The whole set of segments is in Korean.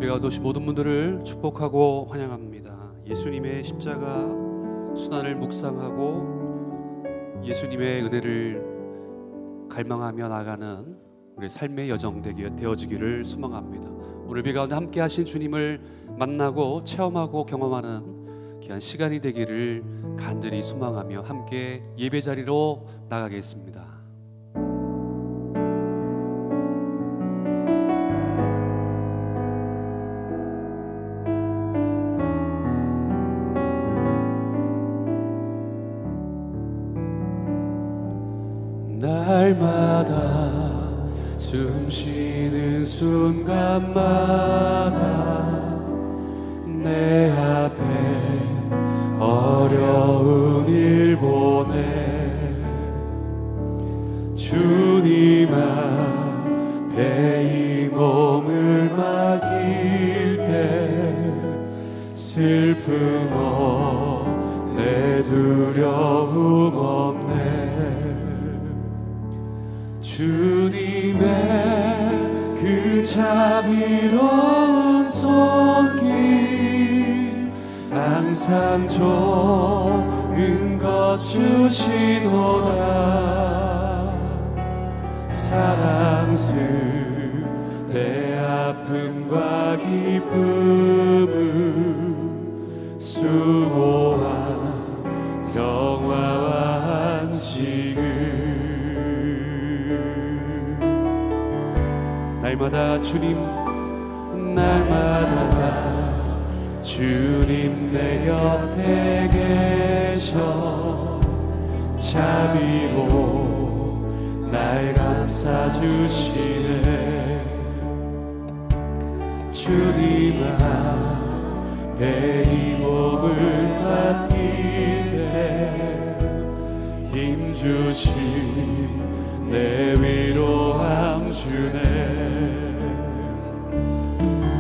우리 가운데 오신 모든 분들을 축복하고 환영합니다. 예수님의 십자가 순환을 묵상하고 예수님의 은혜를 갈망하며 나가는 우리 삶의 여정 되어지기를 소망합니다. 오늘 비 가운데 함께 하신 주님을 만나고 체험하고 경험하는 귀한 시간이 되기를 간절히 소망하며 함께 예배 자리로 나가겠습니다. 날마다 숨 쉬는 순간마다 내 앞에 어려운 일 보내 주님 앞에 이 몸을 맡길 때 슬픔 없네 두려움 없네 주님의 그 자비로운 손길 항상 좋은 것 주시도다 사랑스레 아픔과 기쁨을 수고한 평화와 안식을 날마다 주님 내 옆에 계셔 자비로 날 감싸주시네 주님 앞에 이 몸을 맡길 때 힘주신 내 위로함 주네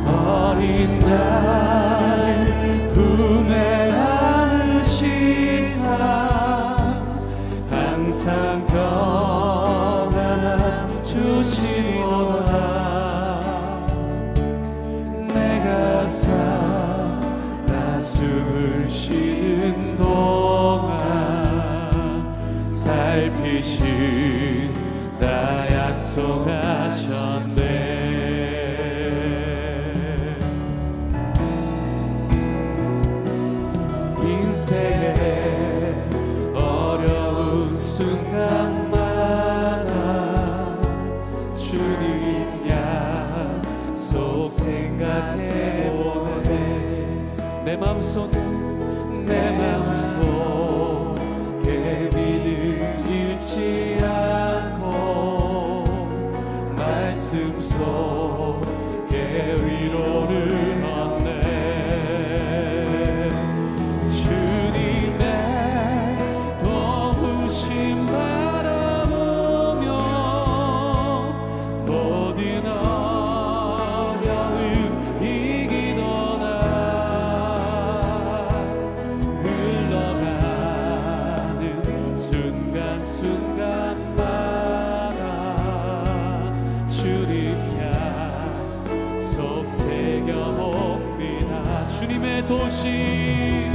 어린 날 품에 안으시사 항상 평안함 주시오라 내가 살아 숨을 쉬는 동안 살피신 나 약속하셨네 인생의 어려운 순간마다 주님 약속 생각해보네 내 맘속에 믿음 잃지 않고 말씀 속에 위로를 얻네 주님의 도우심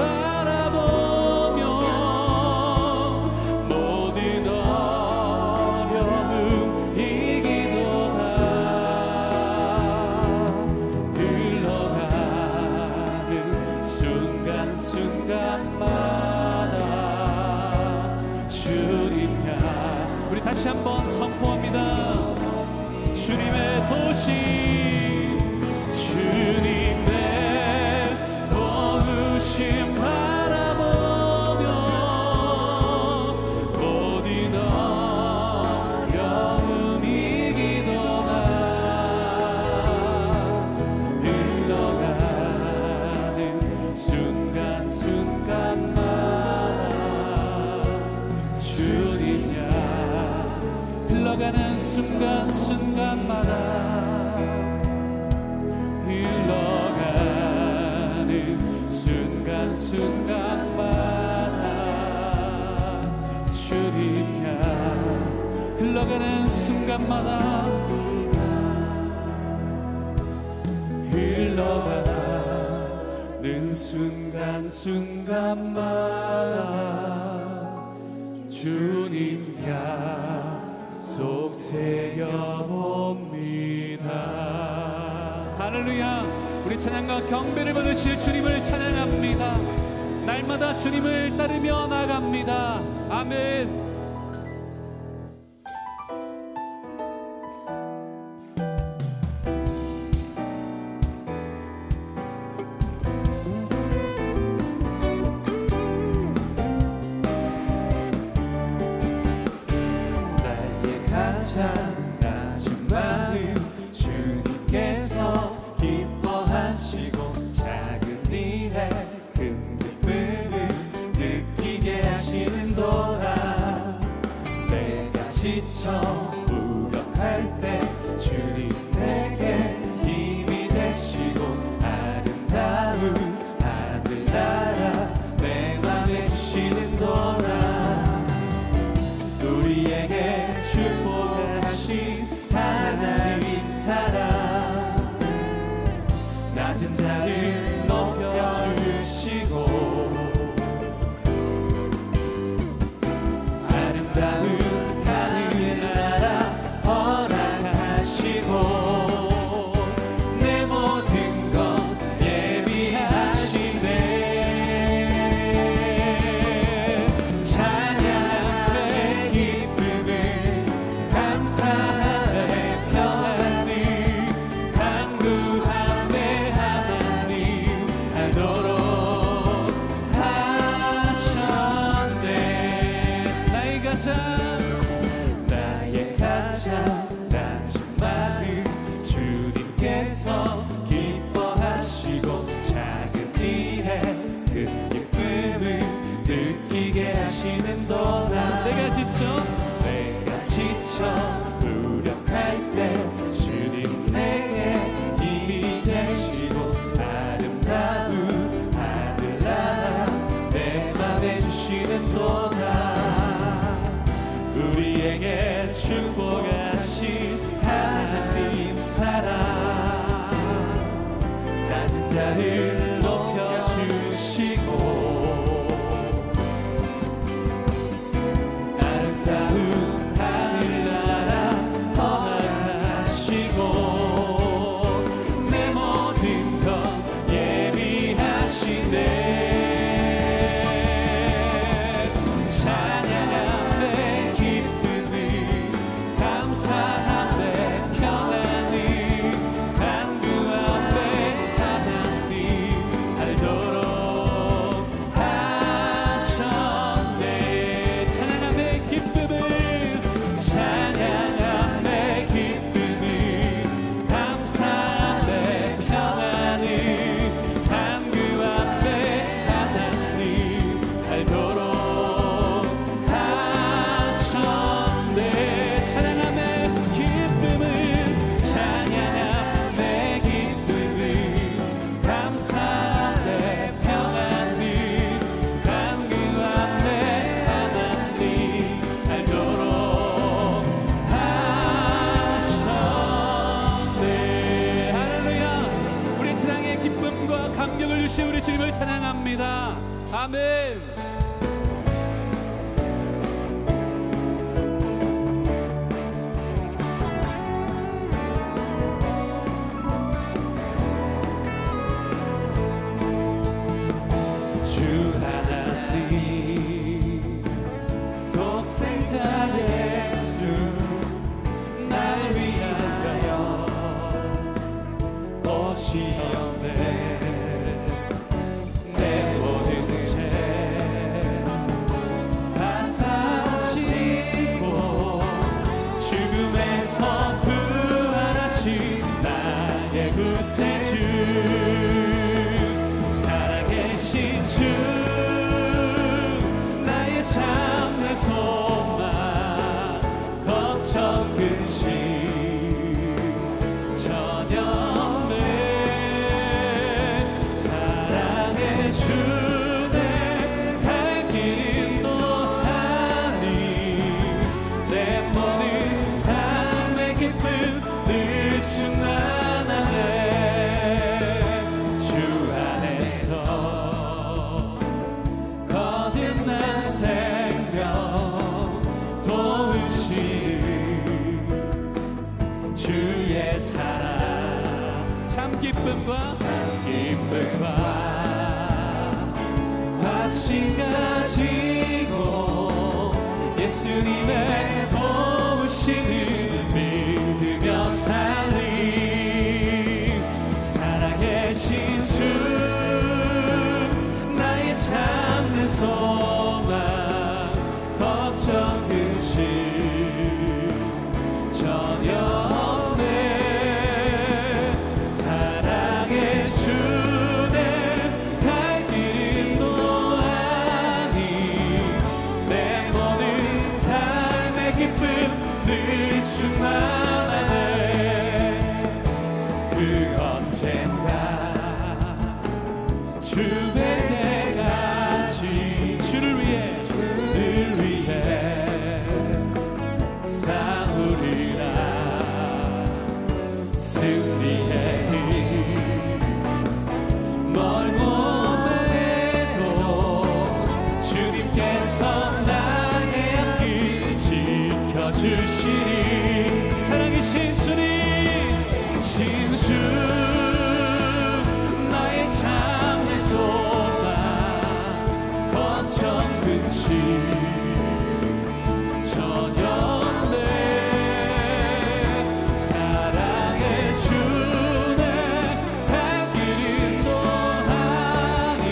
바라보며 모든 어려움 이기도다 흘러가는 순간순간마다 주님 향 우리 다시 한번 선포합니다 주님의 도우심 바라보며 모든 어려움 이기도다 흘러가는 순간순간마다 주님 향 흘러가는 순간순간마다 흘러가는 순간순간마다 주님 향 흘러가는 순간 순간순간마다 흘러가는 순간순간마다 주님 약속 새겨봅니다. 할렐루야. 우리 찬양과 경배를 받으실 주님을 찬양합니다. 날마다 주님을 따르며 나갑니다. 아멘. 낮은 마음 주님께서 기뻐하시고 작은 일에 큰 기쁨을 느끼게 하시는도다. 내가 지쳐 무력할 때 주님 내게 힘이 되시고 아름다운 하늘나라 내 맘에 주시는도다. 우리에게 축복하신 하나님 사랑 낮은 자를 높여주시고 아름다운 하늘나라 허락하시고 내 모든 것 예비하시네. 찬양의 기쁨을 감사의 평안을 강구함의 하나님 알도록 하셨네. 나의 가장 낮은 마음 주님께서 기뻐하시고 작은 일에 큰 기쁨을 느끼게 하시는도다. 내가 지쳐 무력할 때 주님 내게 힘이 되시고 아름다운 하늘나라 내 맘에 주시는도다. 우리에게 축복하신 하나님 사랑 낮은 자를 높여주시고 아름다운 하늘나라 허락하시고 내 모든 것 예비하시네. 찬양함의 기쁨을 감사함의 평안을 간구함의 하나님 알도록 하셨네. 찬양함의 기쁨을 감사함의 평안을 간구함의 하나님 알도록 하셨네. 찬양함의 기쁨을 감사함의 평안을 간구함의 하나님 알도록 하셨네. 할렐루야. 우리 찬양의 기쁨과 감격을 주신 우리 주님을 찬양합니다. 아멘. 주 하나님 독생자 예수 날 위하여 오시었네. 내 모든 죄 주의 사랑 참 기쁨과 확신 가지고 예수님의 도우심을 믿으며 살리 사랑의 신주 나의 참는 소망 걱정 근심 전혀 없네 사랑의 주님 갈 길 인도하니 내 모든 삶의 기쁨 늘 충만하네 그 언젠가 주 뵐 때까지 주를 위해 싸우리라 승리의 길 멀고 매도 주님께서 나의 앞길 지켜주시니 사랑의 신주님 신주 나의 참된 소망 걱정 근심 전혀 없네 사랑의 주네 갈 길 인도하니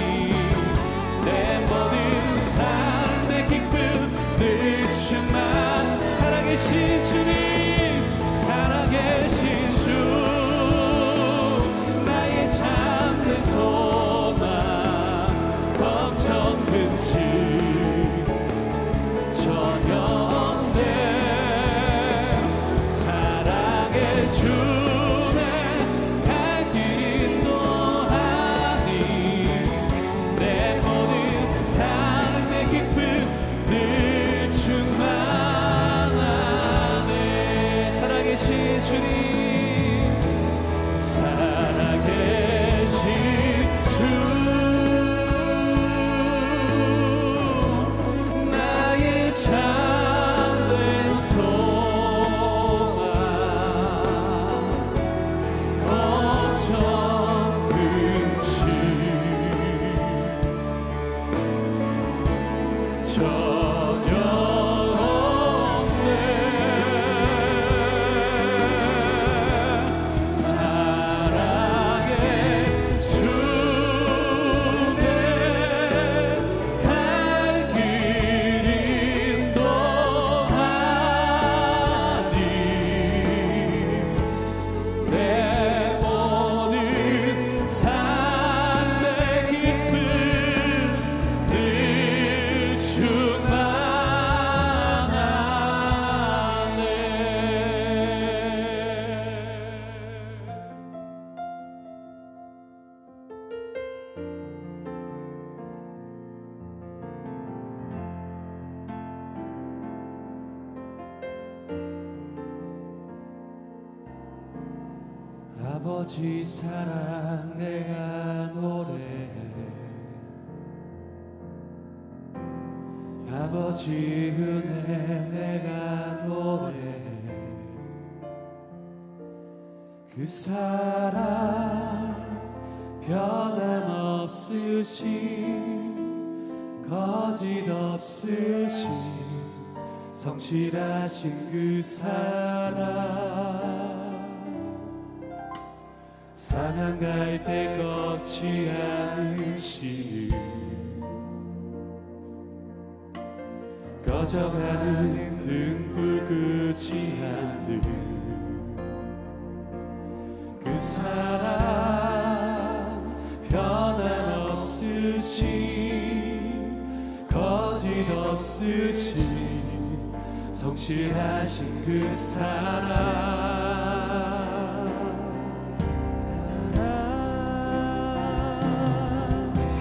내 모든 삶의 기쁨 늘 충만 사랑의 신주님 사랑의 신주 나의 참된 소망 걱정 근심 전혀 없네 사랑의 주네 갈 길 인도하니 내 모든 삶의 기쁨 늘 충만하네 살아계신 주님 살아계신 주 나의 참된 소망 걱정 근심 전혀 없네 사랑의 주네 갈 길 인도하니 내 모든 삶의 기쁨 늘 충만하네 아버지 사랑 내가 노래해 아버지 은혜 내가 노래해 그 사랑 변함없으신 거짓 없으신 성실하신 그 사랑 상한 갈 때 꺾지 않으시는 꺼져가는 등불 끄지 않는 그 사랑 변함없으신 거짓 없으신 성실하신 그 사랑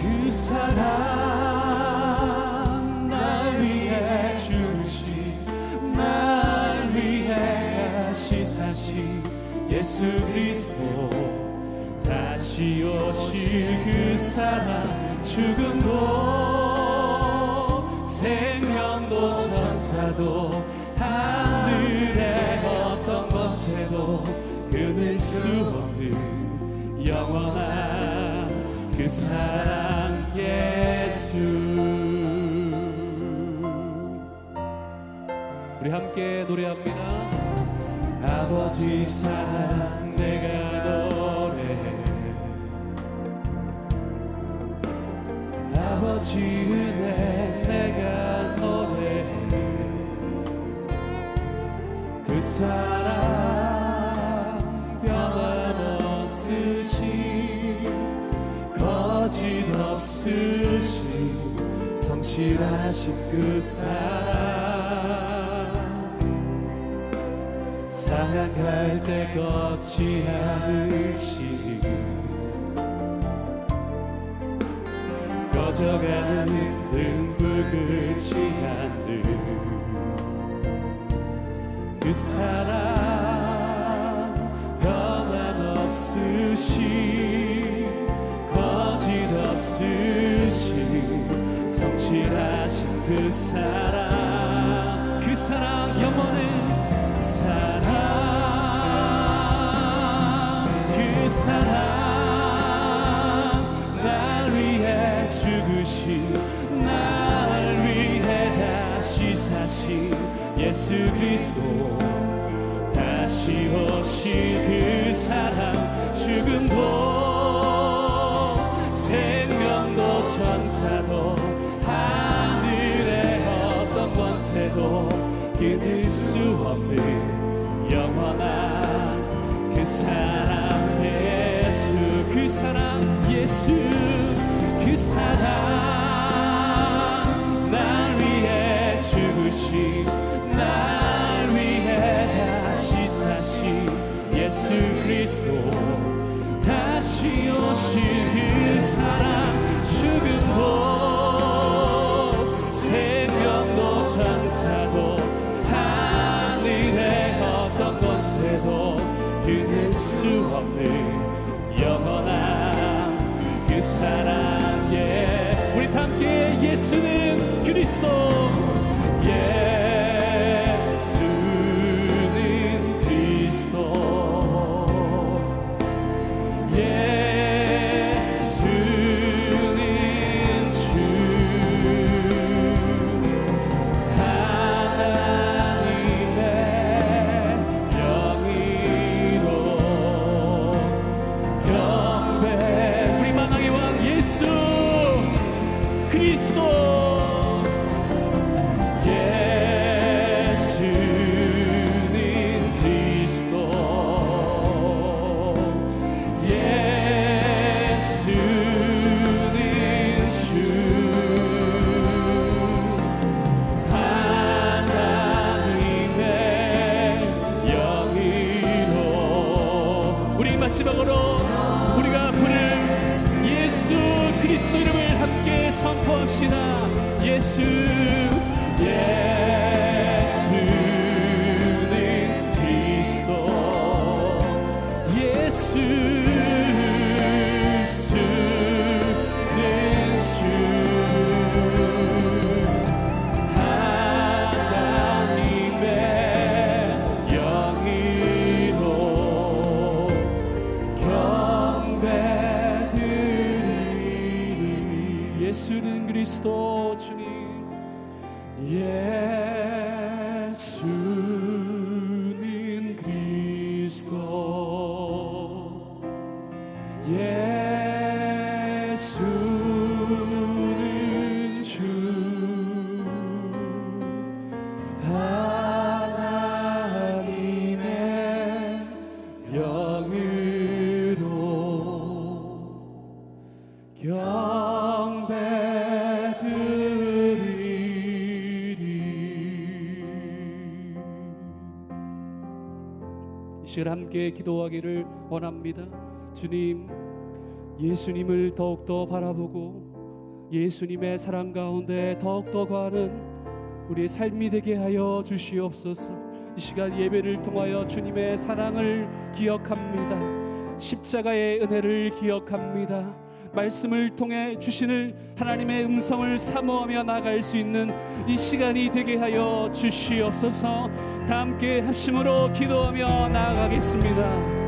그 사랑 날 위해 주신 날 위해 다시 사신 예수 그리스도 다시 오실 그 사랑 죽음도 생명도 천사도 하늘의 어떤 것에도 정사도 끊을 수 없는 영원한 그 사랑 예수. 우리 함께 노래합니다. 아버지 사랑 내가 노래해, 아버지 은혜 내가 노래해. 그 사랑 변함없으신 거짓 없으신 성실하신 그 사랑, 상할 때 걷지 않으시니 꺼져가는 등불 끄지 않는 그 사랑, 변함없으신 거짓 없으신 성실하신 그 사랑, 그 사랑 영원해. 그 사랑 날 위해 죽으신, 날 위해 다시 사신 예수 그리스도, 다시 오실 그 사랑, 죽음도 생명도 천사도 하늘의 어떤 권세도 끊을 수 없는 영원한 그 사랑 예수. 그 사랑 예수, 그 사랑 날 위해 죽으신, 날 위해 다시 사신 예수 그리스도, 다시 오실 그 사랑, 죽음도 생명도 천사도 하늘의 어떤 권세도 끊을 수 없는 영원한 그 사랑. 예, 우리 함께 예수는 그리스도, 예수는 그리스도, 예수는 주 하나님의 영이로 경배. 우리 만왕의 왕 예수 그리스도, 예수는 그리스도, 예수는 주 하나님의 영이로. 우리 마지막으로 우리가 부를 예수 그리스도 이름을 함께 선포합시다. 예수, 예수는 그리스도, 예수는 주 하나님의 영이로 경배드리리. 예수는 그리스도 주님, 예수는 그리스도, 예수는 주 하나님의 영으로 경배드리리. 이 시간 함께 기도하기를 원합니다. 주님, 예수님을 더욱더 바라보고 예수님의 사랑 가운데 더욱더 거하는 우리의 삶이 되게 하여 주시옵소서. 이 시간 예배를 통하여 주님의 사랑을 기억합니다. 십자가의 은혜를 기억합니다. 말씀을 통해 주시는 하나님의 음성을 사모하며 나갈 수 있는 이 시간이 되게 하여 주시옵소서. 다 함께 합심으로 기도하며 나아가겠습니다.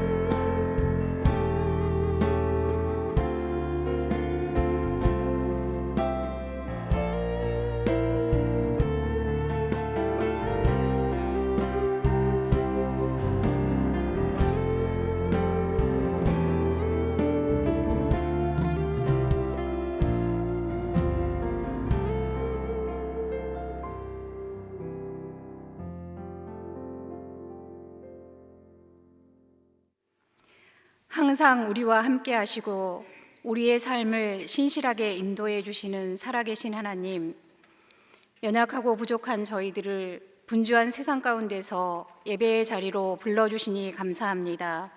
항상 우리와 함께 하시고 우리의 삶을 신실하게 인도해 주시는 살아계신 하나님, 연약하고 부족한 저희들을 분주한 세상 가운데서 예배의 자리로 불러주시니 감사합니다.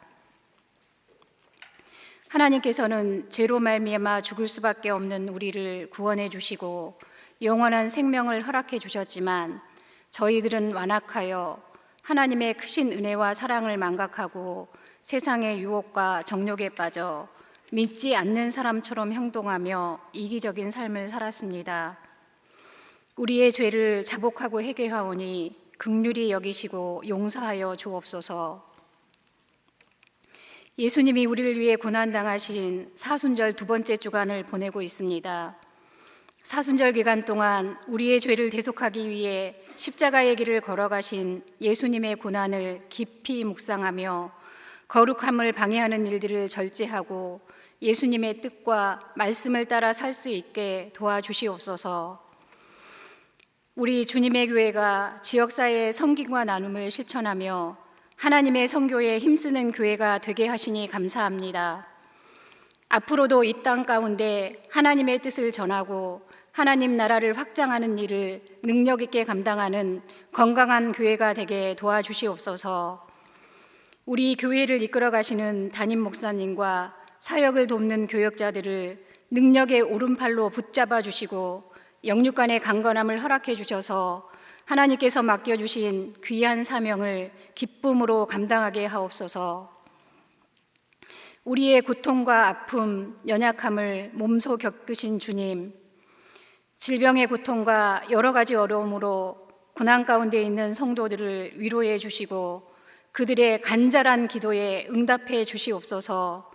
하나님께서는 죄로 말미암아 죽을 수밖에 없는 우리를 구원해 주시고 영원한 생명을 허락해 주셨지만, 저희들은 완악하여 하나님의 크신 은혜와 사랑을 망각하고 세상의 유혹과 정욕에 빠져 믿지 않는 사람처럼 행동하며 이기적인 삶을 살았습니다. 우리의 죄를 자복하고 회개하오니 긍휼히 여기시고 용서하여 주옵소서. 예수님이 우리를 위해 고난당하신 사순절 두 번째 주간을 보내고 있습니다. 사순절 기간 동안 우리의 죄를 대속하기 위해 십자가의 길을 걸어가신 예수님의 고난을 깊이 묵상하며 거룩함을 방해하는 일들을 절제하고 예수님의 뜻과 말씀을 따라 살 수 있게 도와주시옵소서. 우리 주님의 교회가 지역사회의 섬김과 나눔을 실천하며 하나님의 선교에 힘쓰는 교회가 되게 하시니 감사합니다. 앞으로도 이 땅 가운데 하나님의 뜻을 전하고 하나님 나라를 확장하는 일을 능력 있게 감당하는 건강한 교회가 되게 도와주시옵소서. 우리 교회를 이끌어 가시는 담임 목사님과 사역을 돕는 교역자들을 능력의 오른팔로 붙잡아 주시고 영육간의 강건함을 허락해 주셔서 하나님께서 맡겨주신 귀한 사명을 기쁨으로 감당하게 하옵소서. 우리의 고통과 아픔, 연약함을 몸소 겪으신 주님, 질병의 고통과 여러 가지 어려움으로 고난 가운데 있는 성도들을 위로해 주시고 그들의 간절한 기도에 응답해 주시옵소서.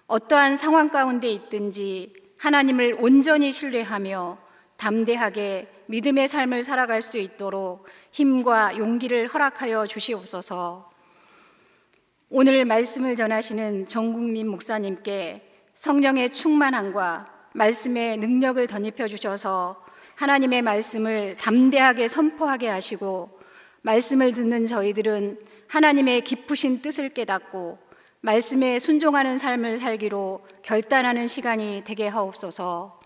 어떠한 상황 가운데 있든지 하나님을 온전히 신뢰하며 담대하게 믿음의 삶을 살아갈 수 있도록 힘과 용기를 허락하여 주시옵소서. 오늘 말씀을 전하시는 정국민 목사님께 성령의 충만함과 말씀의 능력을 덧입혀 주셔서 하나님의 말씀을 담대하게 선포하게 하시고, 말씀을 듣는 저희들은 하나님의 깊으신 뜻을 깨닫고 말씀에 순종하는 삶을 살기로 결단하는 시간이 되게 하옵소서.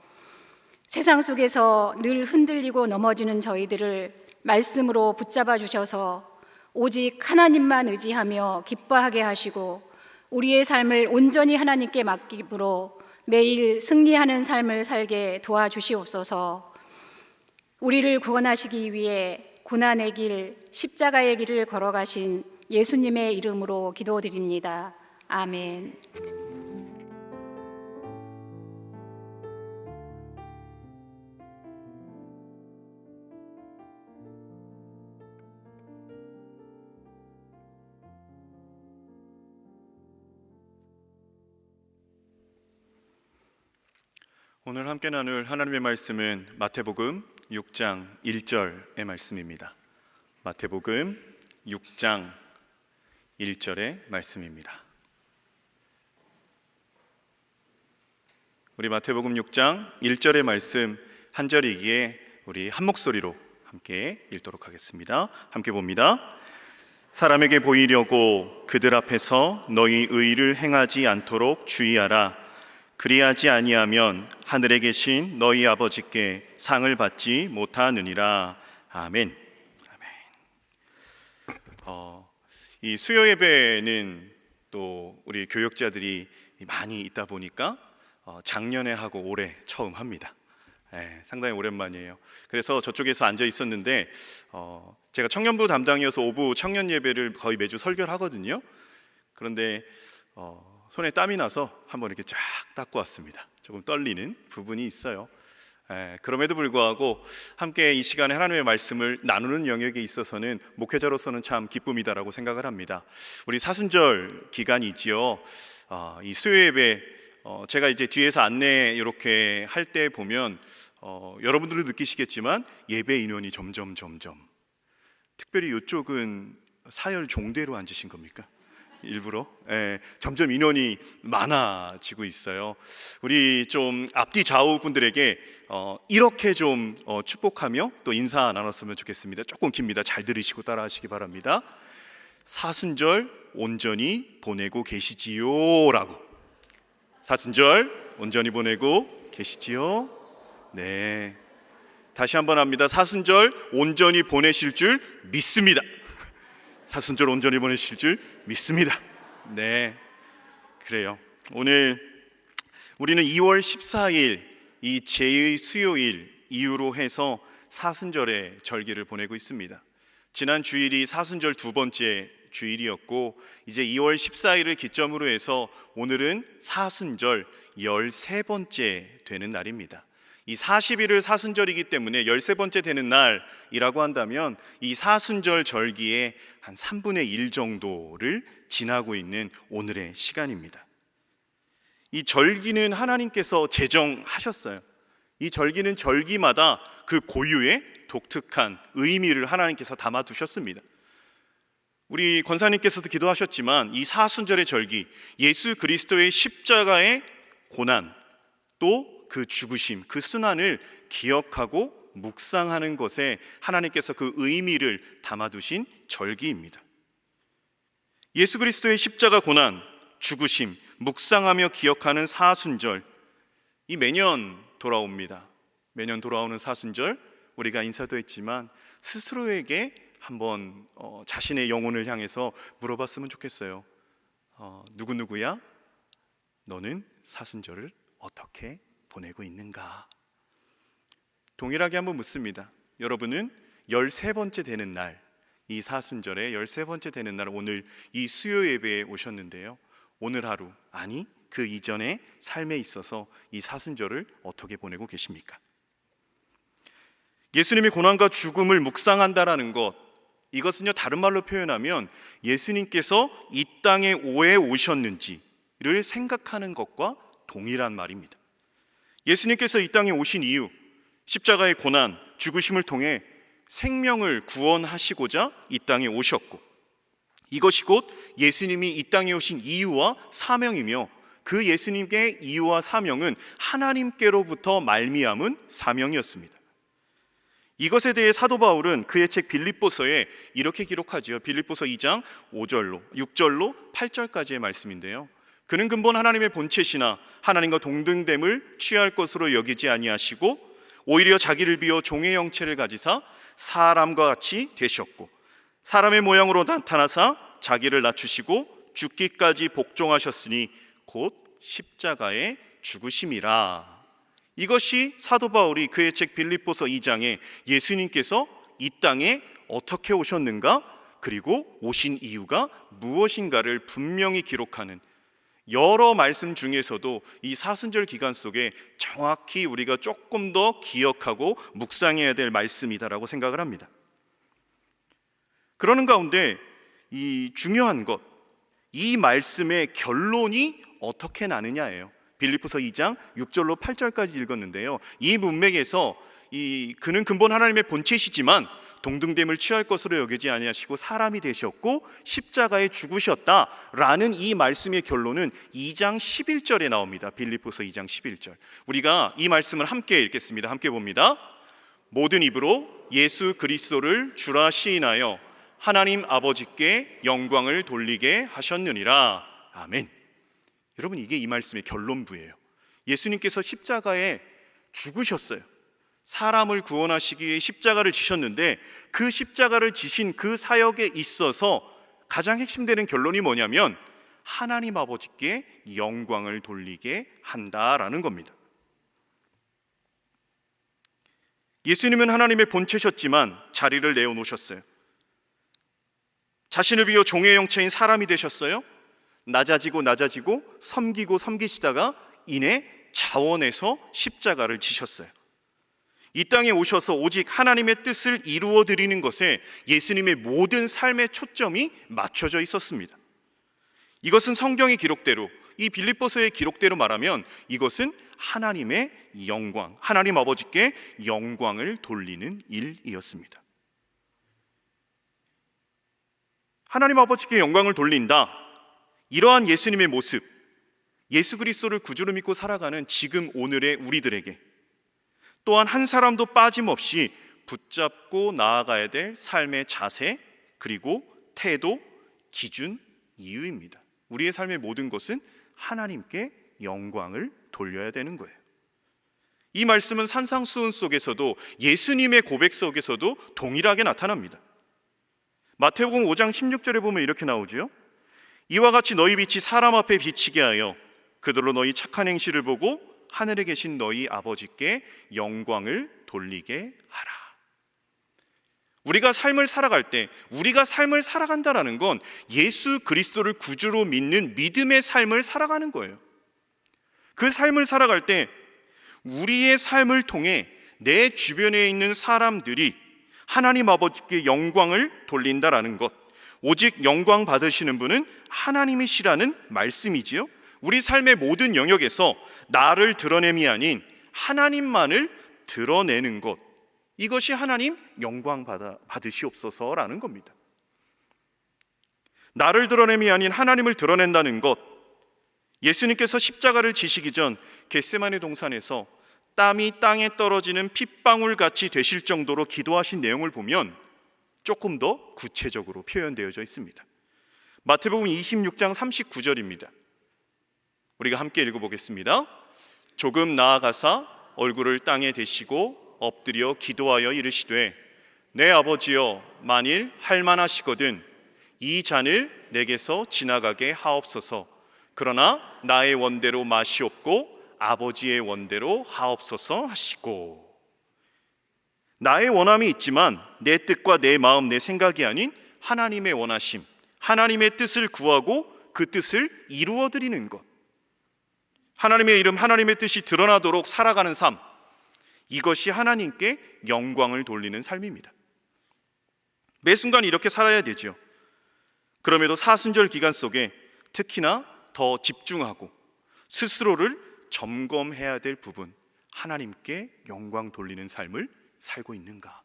세상 속에서 늘 흔들리고 넘어지는 저희들을 말씀으로 붙잡아 주셔서 오직 하나님만 의지하며 기뻐하게 하시고 우리의 삶을 온전히 하나님께 맡김으로 매일 승리하는 삶을 살게 도와주시옵소서. 우리를 구원하시기 위해 고난의 길, 십자가의 길을 걸어가신 예수님의 이름으로 기도드립니다. 아멘. 오늘 함께 나눌 하나님의 말씀은 마태복음 6장 1절의 말씀입니다. 마태복음 6장 1절의 말씀입니다. 우리 마태복음 6장 1절의 말씀 한 절이기에 우리 한 목소리로 함께 읽도록 하겠습니다. 함께 봅니다. 사람에게 보이려고 그들 앞에서 너희 의를 행하지 않도록 주의하라. 그리하지 아니하면 하늘에 계신 너희 아버지께 상을 받지 못하느니라. 아멘. 이 수요 예배는 또 우리 교역자들이 많이 있다 보니까 작년에 하고 올해 처음 합니다. 상당히 오랜만이에요. 그래서 저쪽에서 앉아 있었는데 제가 청년부 담당이어서 오후 청년 예배를 거의 매주 설교를 하거든요. 그런데 손에 땀이 나서 한번 이렇게 쫙 닦고 왔습니다. 조금 떨리는 부분이 있어요. 그럼에도 불구하고 함께 이 시간에 하나님의 말씀을 나누는 영역에 있어서는 목회자로서는 참 기쁨이다라고 생각을 합니다. 우리 사순절 기간이지요. 이 수요 예배 제가 이제 뒤에서 안내 이렇게 할 때 보면 여러분들도 느끼시겠지만 예배 인원이 점점 특별히 이쪽은 사열 종대로 앉으신 겁니까? 일부러? 점점 인원이 많아지고 있어요. 우리 좀 앞뒤 좌우 분들에게 이렇게 좀 축복하며 또 인사 나눴으면 좋겠습니다. 조금 깁니다. 잘 들으시고 따라하시기 바랍니다. 사순절 온전히 보내고 계시지요? 라고. 사순절 온전히 보내고 계시지요? 네. 다시 한번 합니다. 사순절 온전히 보내실 줄 믿습니다. 사순절 온전히 보내실 줄 믿습니다. 네, 그래요. 오늘 우리는 2월 14일 이 제2 수요일 이후로 해서 사순절의 절기를 보내고 있습니다. 지난 주일이 사순절 두 번째 주일이었고 이제 2월 14일을 기점으로 해서 오늘은 사순절 13번째 되는 날입니다. 이 40일을 사순절이기 때문에 13번째 되는 날이라고 한다면 이 사순절 절기의 한 3분의 1 정도를 지나고 있는 오늘의 시간입니다. 이 절기는 하나님께서 제정하셨어요. 이 절기는 절기마다 그 고유의 독특한 의미를 하나님께서 담아두셨습니다. 우리 권사님께서도 기도하셨지만 이 사순절의 절기, 예수 그리스도의 십자가의 고난, 또 그 죽으심, 그 순환을 기억하고 묵상하는 것에 하나님께서 그 의미를 담아두신 절기입니다. 예수 그리스도의 십자가 고난, 죽으심, 묵상하며 기억하는 사순절, 이 매년 돌아옵니다. 매년 돌아오는 사순절, 우리가 인사도 했지만 스스로에게 한번 자신의 영혼을 향해서 물어봤으면 좋겠어요. 누구누구야? 너는 사순절을 어떻게 보내고 있는가? 동일하게 한번 묻습니다. 여러분은 13번째 되는 날, 이 사순절의 13번째 되는 날 오늘 이 수요 예배에 오셨는데요. 오늘 하루, 아니 그 이전의 삶에 있어서 이 사순절을 어떻게 보내고 계십니까? 예수님의 고난과 죽음을 묵상한다라는 것, 이것은요 다른 말로 표현하면 예수님께서 이 땅에 왜 오셨는지를 생각하는 것과 동일한 말입니다. 예수님께서 이 땅에 오신 이유, 십자가의 고난, 죽으심을 통해 생명을 구원하시고자 이 땅에 오셨고, 이것이 곧 예수님이 이 땅에 오신 이유와 사명이며, 그 예수님의 이유와 사명은 하나님께로부터 말미암은 사명이었습니다. 이것에 대해 사도 바울은 그의 책 빌립보서에 이렇게 기록하지요. 빌립보서 2장 5절로 6절로 8절까지의 말씀인데요. 그는 근본 하나님의 본체시나 하나님과 동등됨을 취할 것으로 여기지 아니하시고 오히려 자기를 비워 종의 형체를 가지사 사람과 같이 되셨고 사람의 모양으로 나타나사 자기를 낮추시고 죽기까지 복종하셨으니 곧 십자가의 죽으심이라. 이것이 사도 바울이 그의 책 빌립보서 2장에 예수님께서 이 땅에 어떻게 오셨는가, 그리고 오신 이유가 무엇인가를 분명히 기록하는 여러 말씀 중에서도 이 사순절 기간 속에 정확히 우리가 조금 더 기억하고 묵상해야 될 말씀이다라고 생각을 합니다. 그러는 가운데 이 중요한 것, 이 말씀의 결론이 어떻게 나느냐예요. 빌립보서 2장 6절로 8절까지 읽었는데요. 이 문맥에서 그는 근본 하나님의 본체시지만 동등됨을 취할 것으로 여기지 아니하시고 사람이 되셨고 십자가에 죽으셨다라는 이 말씀의 결론은 2장 11절에 나옵니다. 빌립보서 2장 11절. 우리가 이 말씀을 함께 읽겠습니다. 함께 봅니다. 모든 입으로 예수 그리스도를 주라 시인하여 하나님 아버지께 영광을 돌리게 하셨느니라. 아멘. 여러분, 이게 이 말씀의 결론부예요. 예수님께서 십자가에 죽으셨어요. 사람을 구원하시기 위해 십자가를 지셨는데 그 십자가를 지신 그 사역에 있어서 가장 핵심되는 결론이 뭐냐면 하나님 아버지께 영광을 돌리게 한다라는 겁니다. 예수님은 하나님의 본체셨지만 자리를 내어놓으셨어요. 자신을 비워 종의 형체인 사람이 되셨어요. 낮아지고 섬기시다가 이내 자원해서 십자가를 지셨어요. 이 땅에 오셔서 오직 하나님의 뜻을 이루어 드리는 것에 예수님의 모든 삶의 초점이 맞춰져 있었습니다. 이것은 성경의 기록대로, 이 빌립보서의 기록대로 말하면 이것은 하나님의 영광, 하나님 아버지께 영광을 돌리는 일이었습니다. 하나님 아버지께 영광을 돌린다, 이러한 예수님의 모습, 예수 그리스도를 구주로 믿고 살아가는 지금 오늘의 우리들에게 또한 한 사람도 빠짐없이 붙잡고 나아가야 될 삶의 자세, 그리고 태도, 기준, 이유입니다. 우리의 삶의 모든 것은 하나님께 영광을 돌려야 되는 거예요. 이 말씀은 산상수훈 속에서도, 예수님의 고백 속에서도 동일하게 나타납니다. 마태복음 5장 16절에 보면 이렇게 나오죠. 이와 같이 너희 빛이 사람 앞에 비치게 하여 그들로 너희 착한 행실을 보고 하늘에 계신 너희 아버지께 영광을 돌리게 하라. 우리가 삶을 살아갈 때, 우리가 삶을 살아간다라는 건 예수 그리스도를 구주로 믿는 믿음의 삶을 살아가는 거예요. 그 삶을 살아갈 때 우리의 삶을 통해 내 주변에 있는 사람들이 하나님 아버지께 영광을 돌린다라는 것, 오직 영광 받으시는 분은 하나님이시라는 말씀이지요. 우리 삶의 모든 영역에서 나를 드러냄이 아닌 하나님만을 드러내는 것, 이것이 하나님 영광 받으시옵소서라는 겁니다. 나를 드러냄이 아닌 하나님을 드러낸다는 것, 예수님께서 십자가를 지시기 전 겟세마네 동산에서 땀이 땅에 떨어지는 핏방울 같이 되실 정도로 기도하신 내용을 보면 조금 더 구체적으로 표현되어져 있습니다. 마태복음 26장 39절입니다. 우리가 함께 읽어보겠습니다. 조금 나아가사 얼굴을 땅에 대시고 엎드려 기도하여 이르시되 내 아버지여, 만일 할만하시거든 이 잔을 내게서 지나가게 하옵소서. 그러나 나의 원대로 마시옵고 아버지의 원대로 하옵소서 하시고, 나의 원함이 있지만 내 뜻과 내 마음, 내 생각이 아닌 하나님의 원하심, 하나님의 뜻을 구하고 그 뜻을 이루어 드리는 것, 하나님의 이름, 하나님의 뜻이 드러나도록 살아가는 삶, 이것이 하나님께 영광을 돌리는 삶입니다. 매 순간 이렇게 살아야 되죠. 그럼에도 사순절 기간 속에 특히나 더 집중하고 스스로를 점검해야 될 부분, 하나님께 영광 돌리는 삶을 살고 있는가?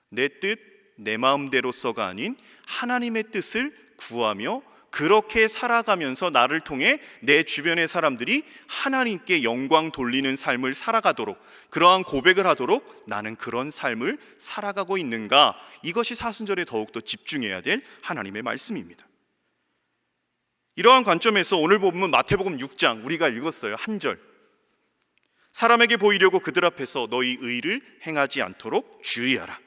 내 뜻, 내 마음대로서가 아닌 하나님의 뜻을 구하며 그렇게 살아가면서 나를 통해 내 주변의 사람들이 하나님께 영광 돌리는 삶을 살아가도록, 그러한 고백을 하도록 나는 그런 삶을 살아가고 있는가? 이것이 사순절에 더욱더 집중해야 될 하나님의 말씀입니다. 이러한 관점에서 오늘 본문 마태복음 6장 우리가 읽었어요. 한 절, 사람에게 보이려고 그들 앞에서 너희 의를 행하지 않도록 주의하라.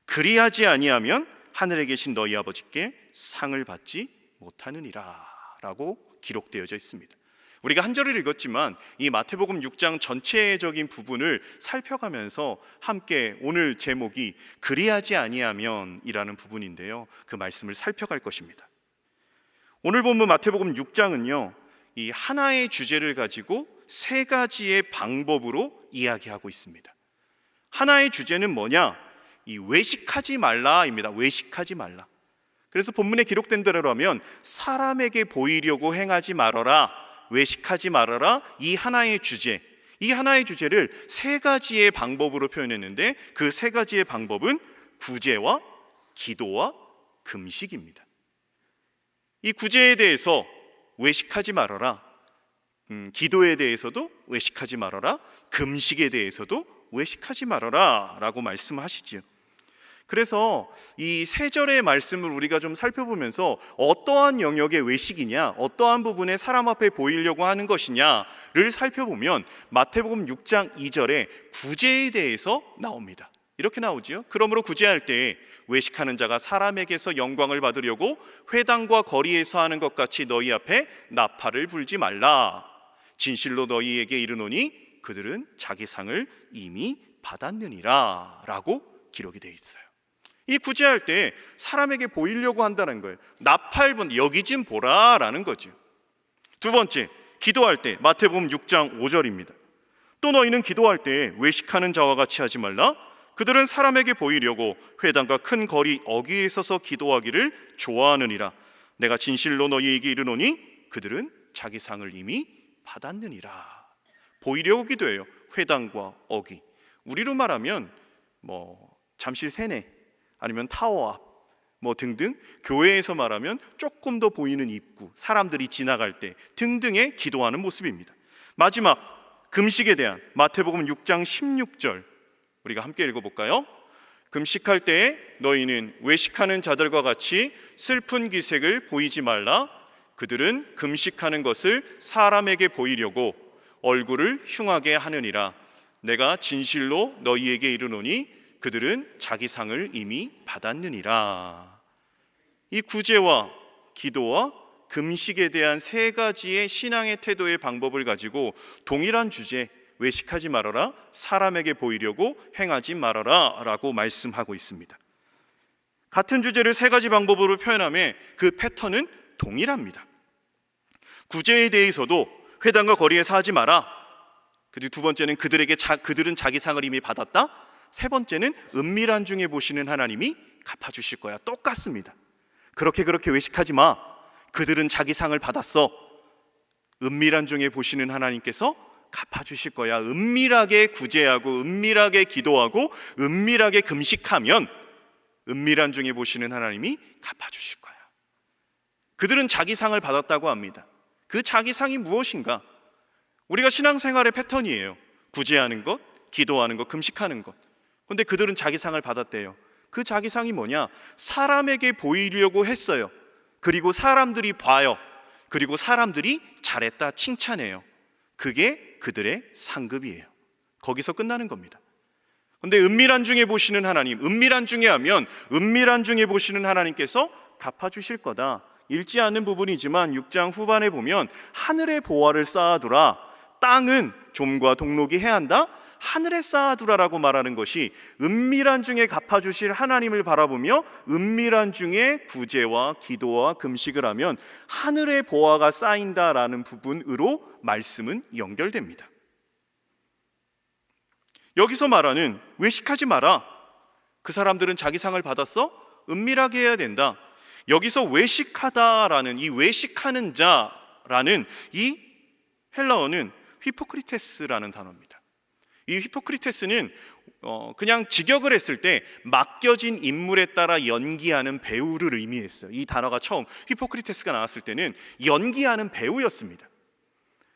그리하지 아니하면 하늘에 계신 너희 아버지께 상을 받지 못하느니라 라고 기록되어져 있습니다. 우리가 한 절을 읽었지만 이 마태복음 6장 전체적인 부분을 살펴가면서 함께 오늘 제목이 그리하지 아니하면 이라는 부분인데요, 그 말씀을 살펴갈 것입니다. 오늘 본문 마태복음 6장은요, 이 하나의 주제를 가지고 세 가지의 방법으로 이야기하고 있습니다. 하나의 주제는 뭐냐? 이 외식하지 말라입니다. 외식하지 말라. 그래서 본문에 기록된 대로라면 사람에게 보이려고 행하지 말아라, 외식하지 말아라, 이 하나의 주제, 이 하나의 주제를 세 가지의 방법으로 표현했는데 그 세 가지의 방법은 구제와 기도와 금식입니다. 이 구제에 대해서 외식하지 말아라, 기도에 대해서도 외식하지 말아라, 금식에 대해서도 외식하지 말아라 라고 말씀하시지요. 그래서 이 세 절의 말씀을 우리가 좀 살펴보면서 어떠한 영역의 외식이냐, 어떠한 부분에 사람 앞에 보이려고 하는 것이냐를 살펴보면 마태복음 6장 2절에 구제에 대해서 나옵니다. 이렇게 나오지요. 그러므로 구제할 때 외식하는 자가 사람에게서 영광을 받으려고 회당과 거리에서 하는 것 같이 너희 앞에 나팔을 불지 말라. 진실로 너희에게 이르노니 그들은 자기 상을 이미 받았느니라 라고 기록이 되어 있어요. 이 구제할 때 사람에게 보이려고 한다는 거예요. 나팔 분, 여기 좀 보라 라는 거죠. 두 번째, 기도할 때, 마태복음 6장 5절입니다. 또 너희는 기도할 때 외식하는 자와 같이 하지 말라. 그들은 사람에게 보이려고 회당과 큰 거리 어귀에 서서 기도하기를 좋아하느니라. 내가 진실로 너희에게 이르노니 그들은 자기 상을 이미 받았느니라. 보이려고 기도해요. 회당과 어귀. 우리로 말하면 잠실 세내 아니면 타워 앞 등등, 교회에서 말하면 조금 더 보이는 입구, 사람들이 지나갈 때 등등의 기도하는 모습입니다. 마지막 금식에 대한 마태복음 6장 16절 우리가 함께 읽어볼까요? 금식할 때에 너희는 외식하는 자들과 같이 슬픈 기색을 보이지 말라. 그들은 금식하는 것을 사람에게 보이려고 얼굴을 흉하게 하느니라. 내가 진실로 너희에게 이르노니 그들은 자기 상을 이미 받았느니라. 이 구제와 기도와 금식에 대한 세 가지의 신앙의 태도의 방법을 가지고 동일한 주제, 외식하지 말아라, 사람에게 보이려고 행하지 말아라 라고 말씀하고 있습니다. 같은 주제를 세 가지 방법으로 표현하며 그 패턴은 동일합니다. 구제에 대해서도 회당과 거리에서 하지 마라. 그리고 두 번째는 그들은 자기 상을 이미 받았다. 세 번째는 은밀한 중에 보시는 하나님이 갚아주실 거야. 똑같습니다. 그렇게 외식하지 마. 그들은 자기 상을 받았어. 은밀한 중에 보시는 하나님께서 갚아주실 거야. 은밀하게 구제하고 은밀하게 기도하고 은밀하게 금식하면 은밀한 중에 보시는 하나님이 갚아주실 거야. 그들은 자기 상을 받았다고 합니다. 그 자기 상이 무엇인가? 우리가 신앙생활의 패턴이에요. 구제하는 것, 기도하는 것, 금식하는 것. 그런데 그들은 자기 상을 받았대요. 그 자기 상이 뭐냐? 사람에게 보이려고 했어요. 그리고 사람들이 봐요. 그리고 사람들이 잘했다 칭찬해요. 그게 그들의 상급이에요. 거기서 끝나는 겁니다. 그런데 은밀한 중에 보시는 하나님, 은밀한 중에 하면 은밀한 중에 보시는 하나님께서 갚아주실 거다. 읽지 않는 부분이지만 6장 후반에 보면 하늘의 보화를 쌓아두라. 땅은 좀과 동록이 해한다. 하늘에 쌓아두라라고 말하는 것이 은밀한 중에 갚아주실 하나님을 바라보며 은밀한 중에 구제와 기도와 금식을 하면 하늘의 보화가 쌓인다라는 부분으로 말씀은 연결됩니다. 여기서 말하는 외식하지 마라. 그 사람들은 자기 상을 받았어? 은밀하게 해야 된다. 여기서 외식하다라는 이 외식하는 자라는 이 헬라어는 히포크리테스라는 단어입니다. 이 히포크리테스는 그냥 직역을 했을 때 맡겨진 인물에 따라 연기하는 배우를 의미했어요. 이 단어가 처음 히포크리테스가 나왔을 때는 연기하는 배우였습니다.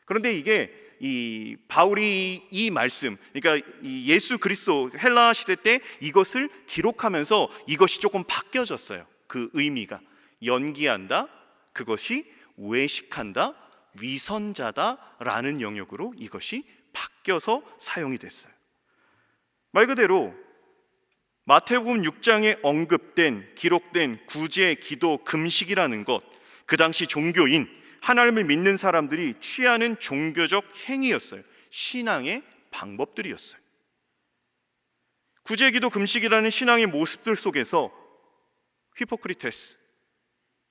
그런데 이게 이 바울이 이 말씀, 그러니까 이 예수 그리스도 헬라 시대 때 이것을 기록하면서 이것이 조금 바뀌어졌어요. 그 의미가 연기한다, 그것이 외식한다, 위선자다라는 영역으로 이것이 바뀌어서 사용이 됐어요. 말 그대로 마태복음 6장에 언급된 기록된 구제, 기도, 금식이라는 것, 그 당시 종교인 하나님을 믿는 사람들이 취하는 종교적 행위였어요. 신앙의 방법들이었어요. 구제, 기도, 금식이라는 신앙의 모습들 속에서 히포크리테스,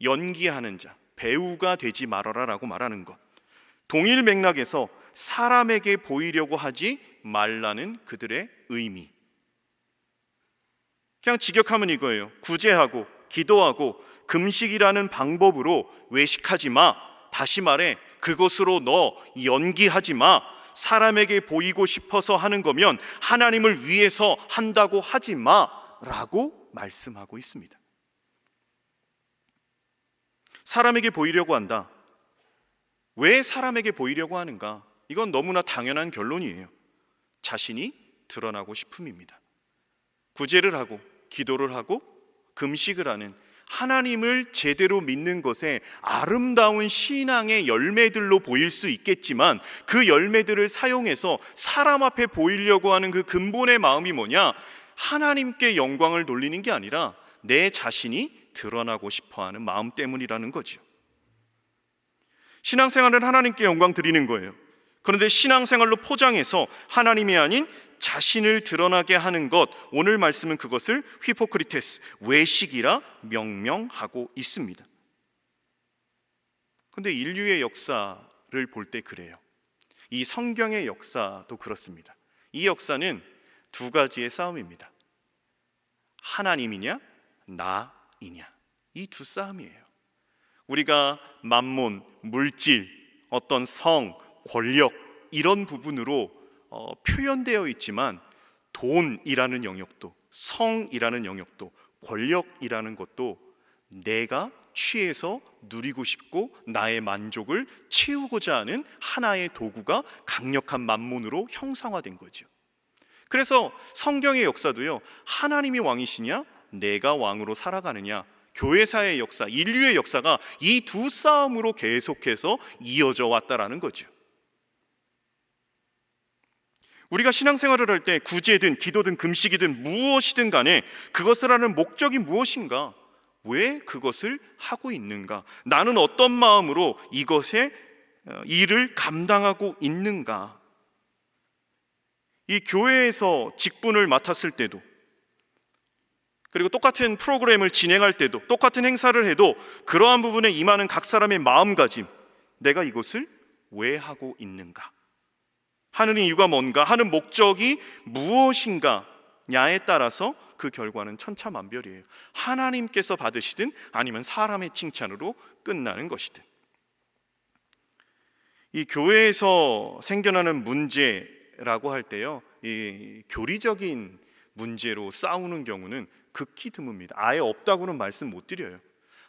연기하는 자, 배우가 되지 말아라라고 말하는 것, 동일 맥락에서 사람에게 보이려고 하지 말라는 그들의 의미. 그냥 직역하면 이거예요. 구제하고 기도하고 금식이라는 방법으로 외식하지 마. 다시 말해 그것으로 너 연기하지 마. 사람에게 보이고 싶어서 하는 거면 하나님을 위해서 한다고 하지 마라고 말씀하고 있습니다. 사람에게 보이려고 한다. 왜 사람에게 보이려고 하는가? 이건 너무나 당연한 결론이에요. 자신이 드러나고 싶음입니다. 구제를 하고 기도를 하고 금식을 하는 하나님을 제대로 믿는 것에 아름다운 신앙의 열매들로 보일 수 있겠지만 그 열매들을 사용해서 사람 앞에 보이려고 하는 그 근본의 마음이 뭐냐? 하나님께 영광을 돌리는 게 아니라 내 자신이 드러나고 싶어하는 마음 때문이라는 거죠. 신앙생활은 하나님께 영광 드리는 거예요. 그런데 신앙생활로 포장해서 하나님이 아닌 자신을 드러나게 하는 것, 오늘 말씀은 그것을 히포크리테스, 외식이라 명명하고 있습니다. 그런데 인류의 역사를 볼 때 그래요. 이 성경의 역사도 그렇습니다. 이 역사는 두 가지의 싸움입니다. 하나님이냐 나이냐, 이 두 싸움이에요. 우리가 만몬, 물질, 어떤 성, 권력 이런 부분으로 표현되어 있지만 돈이라는 영역도, 성이라는 영역도, 권력이라는 것도 내가 취해서 누리고 싶고 나의 만족을 채우고자 하는 하나의 도구가 강력한 만몬으로 형상화된 거죠. 그래서 성경의 역사도요, 하나님이 왕이시냐 내가 왕으로 살아가느냐, 교회사의 역사, 인류의 역사가 이 두 싸움으로 계속해서 이어져 왔다라는 거죠. 우리가 신앙생활을 할 때 구제든 기도든 금식이든 무엇이든 간에 그것을 하는 목적이 무엇인가? 왜 그것을 하고 있는가? 나는 어떤 마음으로 이것의 일을 감당하고 있는가? 이 교회에서 직분을 맡았을 때도, 그리고 똑같은 프로그램을 진행할 때도, 똑같은 행사를 해도 그러한 부분에 임하는 각 사람의 마음가짐, 내가 이것을 왜 하고 있는가? 하는 이유가 뭔가? 하는 목적이 무엇인가냐에 따라서 그 결과는 천차만별이에요. 하나님께서 받으시든 아니면 사람의 칭찬으로 끝나는 것이든. 이 교회에서 생겨나는 문제라고 할 때요, 이 교리적인 문제로 싸우는 경우는 극히 드뭅니다. 아예 없다고는 말씀 못 드려요.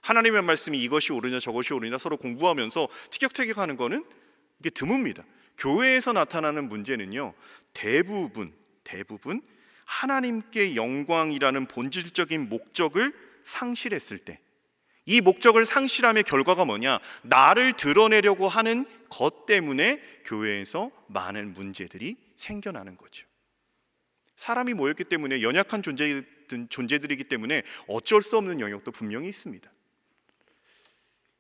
하나님의 말씀이 이것이 옳으냐 저것이 옳으냐 서로 공부하면서 티격태격하는 거는 이게 드뭅니다. 교회에서 나타나는 문제는요, 대부분 하나님께 영광이라는 본질적인 목적을 상실했을 때, 이 목적을 상실함의 결과가 뭐냐? 나를 드러내려고 하는 것 때문에 교회에서 많은 문제들이 생겨나는 거죠. 사람이 모였기 때문에, 연약한 존재들이기 때문에 어쩔 수 없는 영역도 분명히 있습니다.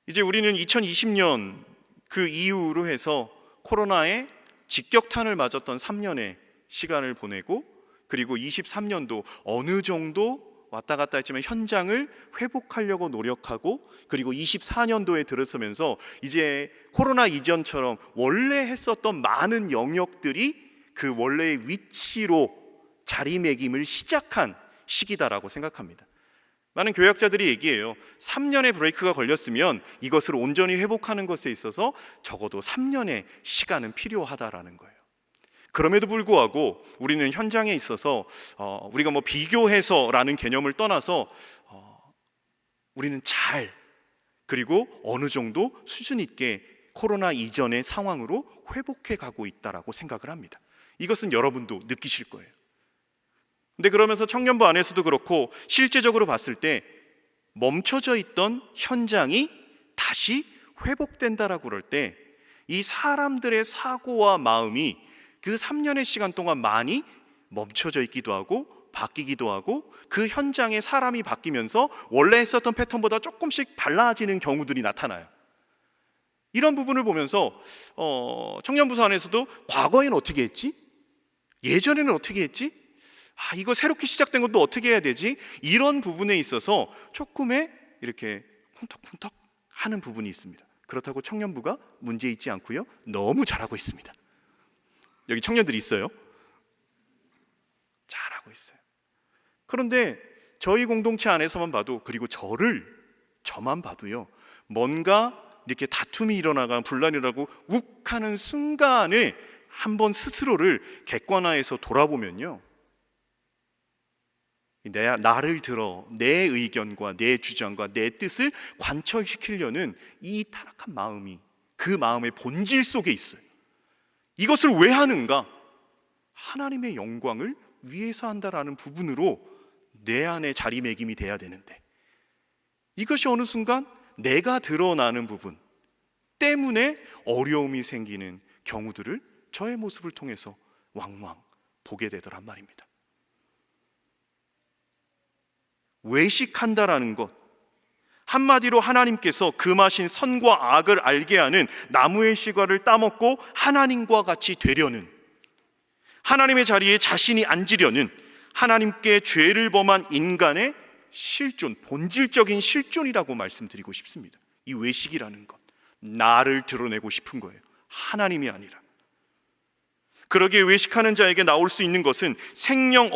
이제 우리는 2020년 그 이후로 해서 코로나의 직격탄을 맞았던 3년의 시간을 보내고, 그리고 23년도 어느 정도 왔다 갔다 했지만 현장을 회복하려고 노력하고, 그리고 24년도에 들어서면서 이제 코로나 이전처럼 원래 했었던 많은 영역들이 그 원래의 위치로 자리매김을 시작한 시기다라고 생각합니다. 많은 교역자들이 얘기해요. 3년의 브레이크가 걸렸으면 이것을 온전히 회복하는 것에 있어서 적어도 3년의 시간은 필요하다라는 거예요. 그럼에도 불구하고 우리는 현장에 있어서 우리가 뭐 비교해서라는 개념을 떠나서 우리는 잘, 그리고 어느 정도 수준 있게 코로나 이전의 상황으로 회복해 가고 있다라고 생각을 합니다. 이것은 여러분도 느끼실 거예요. 근데 그러면서 청년부 안에서도 그렇고 실제적으로 봤을 때 멈춰져 있던 현장이 다시 회복된다라고 그럴 때 이 사람들의 사고와 마음이 그 3년의 시간 동안 많이 멈춰져 있기도 하고 바뀌기도 하고, 그 현장에 사람이 바뀌면서 원래 했었던 패턴보다 조금씩 달라지는 경우들이 나타나요. 이런 부분을 보면서 청년부서 안에서도 과거에는 어떻게 했지? 예전에는 어떻게 했지? 이거 새롭게 시작된 것도 어떻게 해야 되지? 이런 부분에 있어서 조금의 이렇게 쿵덕쿵덕 하는 부분이 있습니다. 그렇다고 청년부가 문제 있지 않고요, 너무 잘하고 있습니다. 여기 청년들이 있어요. 잘하고 있어요. 그런데 저희 공동체 안에서만 봐도, 그리고 저만 봐도요, 뭔가 이렇게 다툼이 일어나가 분란이라고 욱 하는 순간에 한번 스스로를 객관화해서 돌아보면요, 나를 들어 내 의견과 내 주장과 내 뜻을 관철시키려는 이 타락한 마음이 그 마음의 본질 속에 있어요. 이것을 왜 하는가? 하나님의 영광을 위해서 한다라는 부분으로 내 안에 자리매김이 돼야 되는데, 이것이 어느 순간 내가 드러나는 부분 때문에 어려움이 생기는 경우들을 저의 모습을 통해서 왕왕 보게 되더란 말입니다. 외식한다라는 것, 한마디로 하나님께서 금하신 선과 악을 알게 하는 나무의 씨과를 따먹고 하나님과 같이 되려는, 하나님의 자리에 자신이 앉으려는, 하나님께 죄를 범한 인간의 실존, 본질적인 실존이라고 말씀드리고 싶습니다. 이 외식이라는 것, 나를 드러내고 싶은 거예요. 하나님이 아니라. 그러기에 외식하는 자에게 나올 수 있는 것은 생명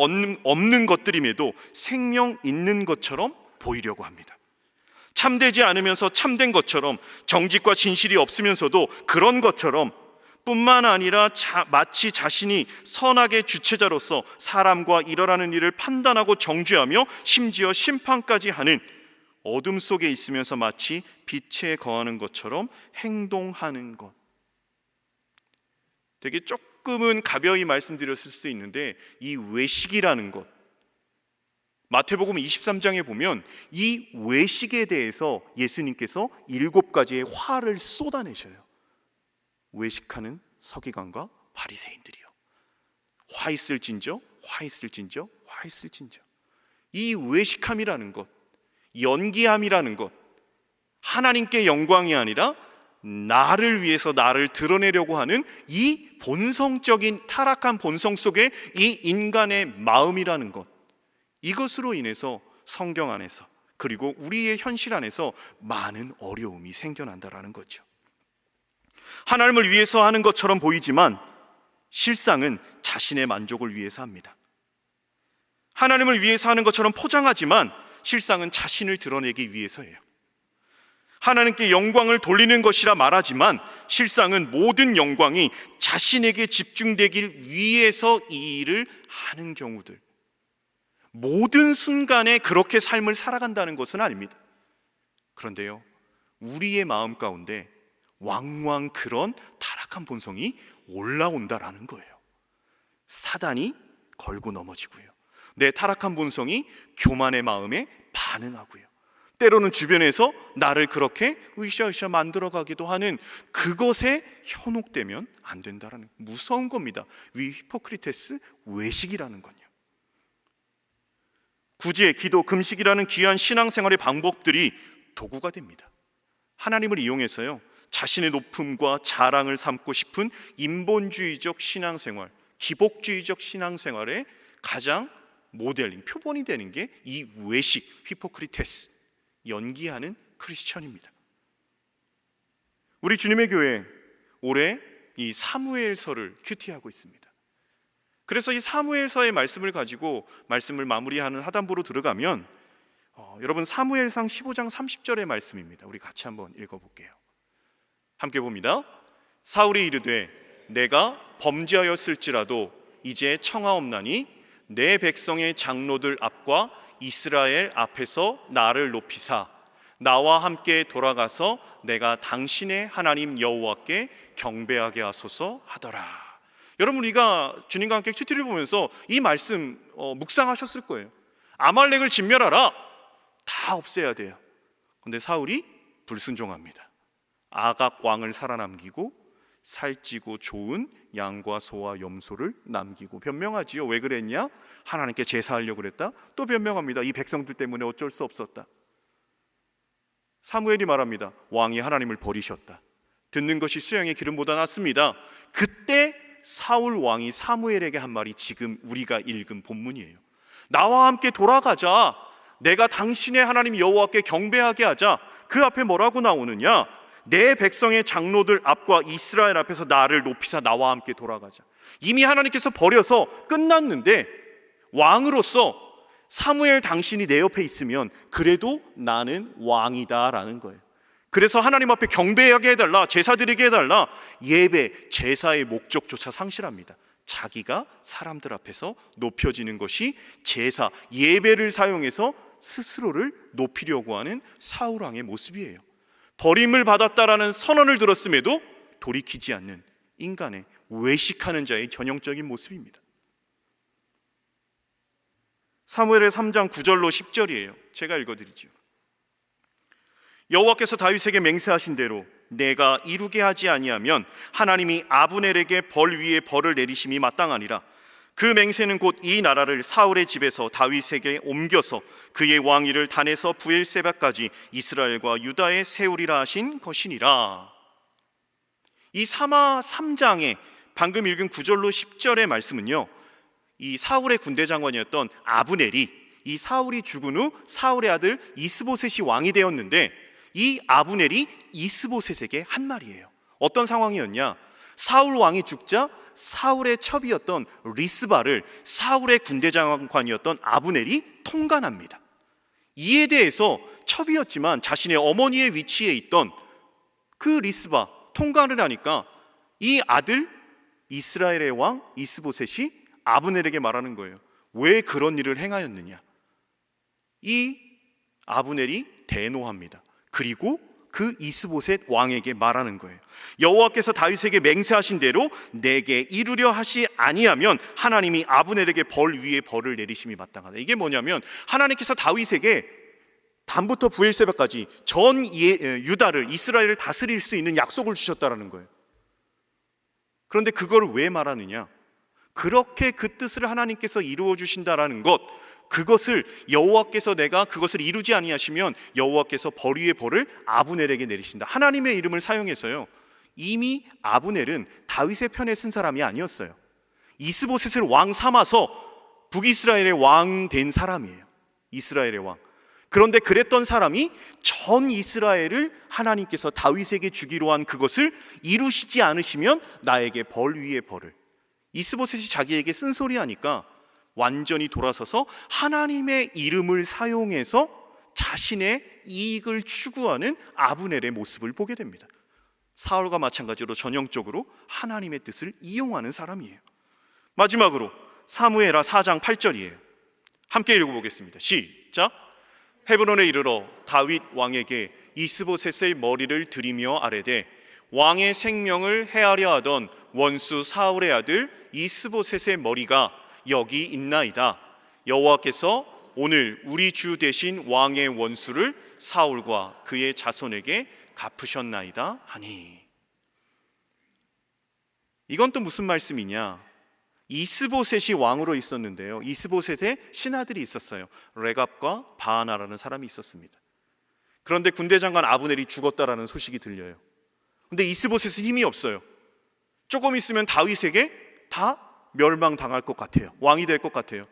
없는 것들임에도 생명 있는 것처럼 보이려고 합니다. 참되지 않으면서 참된 것처럼, 정직과 진실이 없으면서도 그런 것처럼, 뿐만 아니라 마치 자신이 선악의 주체자로서 사람과 일어나는 일을 판단하고 정죄하며 심지어 심판까지 하는, 어둠 속에 있으면서 마치 빛에 거하는 것처럼 행동하는 것. 되게 조금은 가벼이 말씀드렸을 수 있는데, 이 외식이라는 것, 마태복음 23장에 보면 이 외식에 대해서 예수님께서 7가지의 화를 쏟아내셔요. 외식하는 서기관과 바리새인들이요, 화 있을진저, 화 있을진저, 화 있을진저. 이 외식함이라는 것, 연기함이라는 것, 하나님께 영광이 아니라 나를 위해서 나를 드러내려고 하는 이 본성적인 타락한 본성 속에 이 인간의 마음이라는 것, 이것으로 인해서 성경 안에서, 그리고 우리의 현실 안에서 많은 어려움이 생겨난다라는 거죠. 하나님을 위해서 하는 것처럼 보이지만 실상은 자신의 만족을 위해서 합니다. 하나님을 위해서 하는 것처럼 포장하지만 실상은 자신을 드러내기 위해서예요. 하나님께 영광을 돌리는 것이라 말하지만 실상은 모든 영광이 자신에게 집중되길 위해서 이 일을 하는 경우들, 모든 순간에 그렇게 삶을 살아간다는 것은 아닙니다. 그런데요, 우리의 마음 가운데 왕왕 그런 타락한 본성이 올라온다라는 거예요. 사단이 걸고 넘어지고요, 내 타락한 본성이 교만의 마음에 반응하고요, 때로는 주변에서 나를 그렇게 으쌰으쌰 만들어가기도 하는 그것에 현혹되면 안 된다라는, 무서운 겁니다. 히포크리테스, 외식이라는 건요. 구제, 기도, 금식이라는 귀한 신앙생활의 방법들이 도구가 됩니다. 하나님을 이용해서요, 자신의 높음과 자랑을 삼고 싶은 인본주의적 신앙생활, 기복주의적 신앙생활의 가장 모델링, 표본이 되는 게 이 외식, 히포크리테스, 연기하는 크리스천입니다. 우리 주님의 교회 올해 이 사무엘서를 큐티하고 있습니다. 그래서 이 사무엘서의 말씀을 가지고 말씀을 마무리하는 하단부로 들어가면 여러분, 사무엘상 15장 30절의 말씀입니다. 우리 같이 한번 읽어볼게요. 함께 봅니다. 사울이 이르되 내가 범죄하였을지라도 이제 청하옵나니 내 백성의 장로들 앞과 이스라엘 앞에서 나를 높이사 나와 함께 돌아가서 내가 당신의 하나님 여호와께 경배하게 하소서 하더라. 여러분, 우리가 주님과 함께 큐티를 보면서 이 말씀 묵상하셨을 거예요. 아말렉을 진멸하라, 다 없애야 돼요. 그런데 사울이 불순종합니다. 아각 왕을 살아남기고 살찌고 좋은 양과 소와 염소를 남기고 변명하지요. 왜 그랬냐? 하나님께 제사하려고 그랬다. 또 변명합니다. 이 백성들 때문에 어쩔 수 없었다. 사무엘이 말합니다. 왕이 하나님을 버리셨다. 듣는 것이 수양의 기름보다 낫습니다. 그때 사울 왕이 사무엘에게 한 말이 지금 우리가 읽은 본문이에요. 나와 함께 돌아가자. 내가 당신의 하나님 여호와께 경배하게 하자. 그 앞에 뭐라고 나오느냐? 내 백성의 장로들 앞과 이스라엘 앞에서 나를 높이사 나와 함께 돌아가자. 이미 하나님께서 버려서 끝났는데 왕으로서 사무엘 당신이 내 옆에 있으면 그래도 나는 왕이다라는 거예요. 그래서 하나님 앞에 경배하게 해달라, 제사 드리게 해달라. 예배, 제사의 목적조차 상실합니다. 자기가 사람들 앞에서 높여지는 것이 제사, 예배를 사용해서 스스로를 높이려고 하는 사울 왕의 모습이에요. 버림을 받았다라는 선언을 들었음에도 돌이키지 않는 인간의 외식하는 자의 전형적인 모습입니다. 사무엘의 3장 9절로 10절이에요. 제가 읽어드리죠. 여호와께서 다윗에게 맹세하신 대로 내가 이루게 하지 아니하면 하나님이 아브넬에게 벌 위에 벌을 내리심이 마땅하니라. 그 맹세는 곧 이 나라를 사울의 집에서 다윗에게 옮겨서 그의 왕위를 단에서 부엘세바까지 이스라엘과 유다에 세우리라 하신 것이니라. 이 사마 3장에 방금 읽은 9절로 10절의 말씀은요, 이 사울의 군대 장관이었던 아브넬이, 이 사울이 죽은 후 사울의 아들 이스보셋이 왕이 되었는데 이 아브넬이 이스보셋에게 한 말이에요. 어떤 상황이었냐? 사울 왕이 죽자 사울의 첩이었던 리스바를 사울의 군대 장관이었던 아브넬이 통간합니다. 이에 대해서 첩이었지만 자신의 어머니의 위치에 있던 그 리스바 통간을 하니까 이 아들 이스라엘의 왕 이스보셋이 아브넬에게 말하는 거예요. 왜 그런 일을 행하였느냐? 이 아브넬이 대노합니다. 그리고 그 이스보셋 왕에게 말하는 거예요. 여호와께서 다윗에게 맹세하신 대로 내게 이루려 하시 아니하면 하나님이 아브넬에게 벌 위에 벌을 내리심이 마땅하다. 이게 뭐냐면 하나님께서 다윗에게 단부터 부엘세바까지 전 유다를 이스라엘을 다스릴 수 있는 약속을 주셨다라는 거예요. 그런데 그걸 왜 말하느냐? 그렇게 그 뜻을 하나님께서 이루어 주신다라는 것, 그것을 여호와께서 내가 그것을 이루지 아니하시면 여호와께서 벌 위에 벌을 아브넬에게 내리신다. 하나님의 이름을 사용해서요. 이미 아브넬은 다윗의 편에 쓴 사람이 아니었어요. 이스보셋을 왕 삼아서 북이스라엘의 왕 된 사람이에요. 이스라엘의 왕. 그런데 그랬던 사람이 전 이스라엘을 하나님께서 다윗에게 주기로 한 그것을 이루시지 않으시면 나에게 벌 위에 벌을. 이스보셋이 자기에게 쓴소리하니까 완전히 돌아서서 하나님의 이름을 사용해서 자신의 이익을 추구하는 아브넬의 모습을 보게 됩니다. 사울과 마찬가지로 전형적으로 하나님의 뜻을 이용하는 사람이에요. 마지막으로 사무엘하 4장 8절이에요. 함께 읽어보겠습니다. 시작. 헤브론에 이르러 다윗 왕에게 이스보셋의 머리를 들이며 아뢰되 왕의 생명을 해하려 하던 원수 사울의 아들 이스보셋의 머리가 여기 있나이다. 여호와께서 오늘 우리 주 대신 왕의 원수를 사울과 그의 자손에게 갚으셨나이다 하니. 이건 또 무슨 말씀이냐? 이스보셋이 왕으로 있었는데요, 이스보셋의 신하들이 있었어요. 레갑과 바하나라는 사람이 있었습니다. 그런데 군대 장관 아브넬이 죽었다라는 소식이 들려요. 근데 이스보셋은 힘이 없어요. 조금 있으면 다윗에게 다 멸망당할 것 같아요. 왕이 될 것 같아요.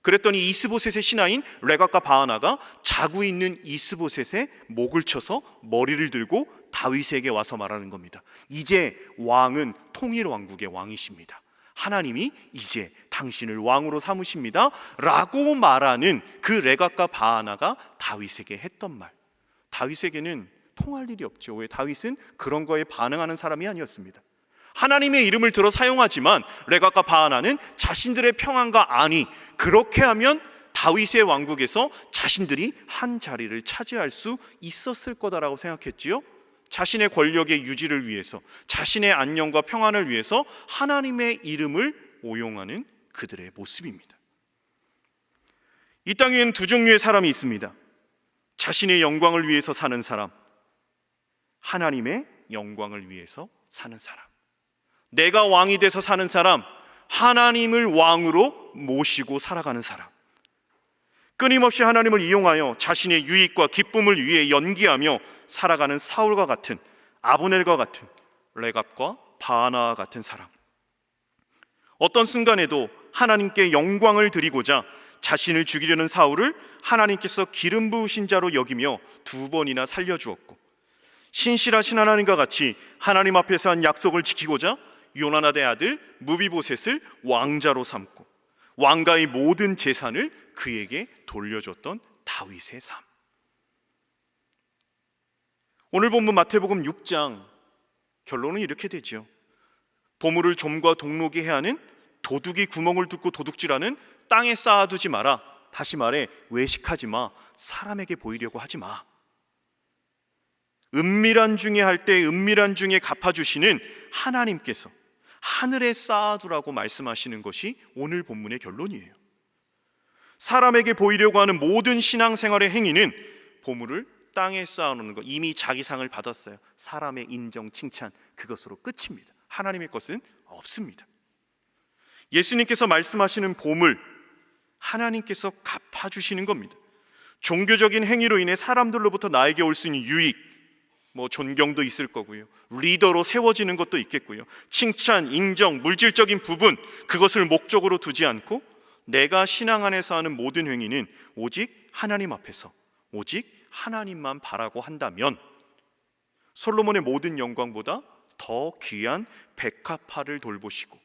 그랬더니 이스보셋의 신하인 레갑과 바하나가 자고 있는 이스보셋의 목을 쳐서 머리를 들고 다윗에게 와서 말하는 겁니다. 이제 왕은 통일 왕국의 왕이십니다. 하나님이 이제 당신을 왕으로 삼으십니다 라고 말하는 그 레갑과 바하나가 다윗에게 했던 말. 다윗에게는 통할 일이 없죠. 왜? 다윗은 그런 거에 반응하는 사람이 아니었습니다. 하나님의 이름을 들어 사용하지만 레갑과 바하나는 자신들의 평안과 안위, 그렇게 하면 다윗의 왕국에서 자신들이 한 자리를 차지할 수 있었을 거다라고 생각했지요. 자신의 권력의 유지를 위해서, 자신의 안녕과 평안을 위해서 하나님의 이름을 오용하는 그들의 모습입니다. 이 땅에는 두 종류의 사람이 있습니다. 자신의 영광을 위해서 사는 사람, 하나님의 영광을 위해서 사는 사람. 내가 왕이 돼서 사는 사람, 하나님을 왕으로 모시고 살아가는 사람. 끊임없이 하나님을 이용하여 자신의 유익과 기쁨을 위해 연기하며 살아가는 사울과 같은, 아브넬과 같은, 레갑과 바하나와 같은 사람. 어떤 순간에도 하나님께 영광을 드리고자 자신을 죽이려는 사울을 하나님께서 기름 부으신 자로 여기며 2번이나 살려주었고, 신실하신 하나님과 같이 하나님 앞에서 한 약속을 지키고자 요나단의 아들 무비보셋을 왕자로 삼고 왕가의 모든 재산을 그에게 돌려줬던 다윗의 삶. 오늘 본문 마태복음 6장 결론은 이렇게 되죠. 보물을 좀과 동록이 해하는 도둑이 구멍을 뚫고 도둑질하는 땅에 쌓아두지 마라. 다시 말해, 외식하지 마. 사람에게 보이려고 하지 마. 은밀한 중에 할 때 은밀한 중에 갚아주시는 하나님께서 하늘에 쌓아두라고 말씀하시는 것이 오늘 본문의 결론이에요. 사람에게 보이려고 하는 모든 신앙생활의 행위는 보물을 땅에 쌓아놓는 것, 이미 자기 상을 받았어요. 사람의 인정, 칭찬, 그것으로 끝입니다. 하나님의 것은 없습니다. 예수님께서 말씀하시는 보물, 하나님께서 갚아주시는 겁니다. 종교적인 행위로 인해 사람들로부터 나에게 올 수 있는 유익, 존경도 있을 거고요, 리더로 세워지는 것도 있겠고요, 칭찬, 인정, 물질적인 부분, 그것을 목적으로 두지 않고 내가 신앙 안에서 하는 모든 행위는 오직 하나님 앞에서 오직 하나님만 바라고 한다면 솔로몬의 모든 영광보다 더 더 귀한 백합화를 돌보시고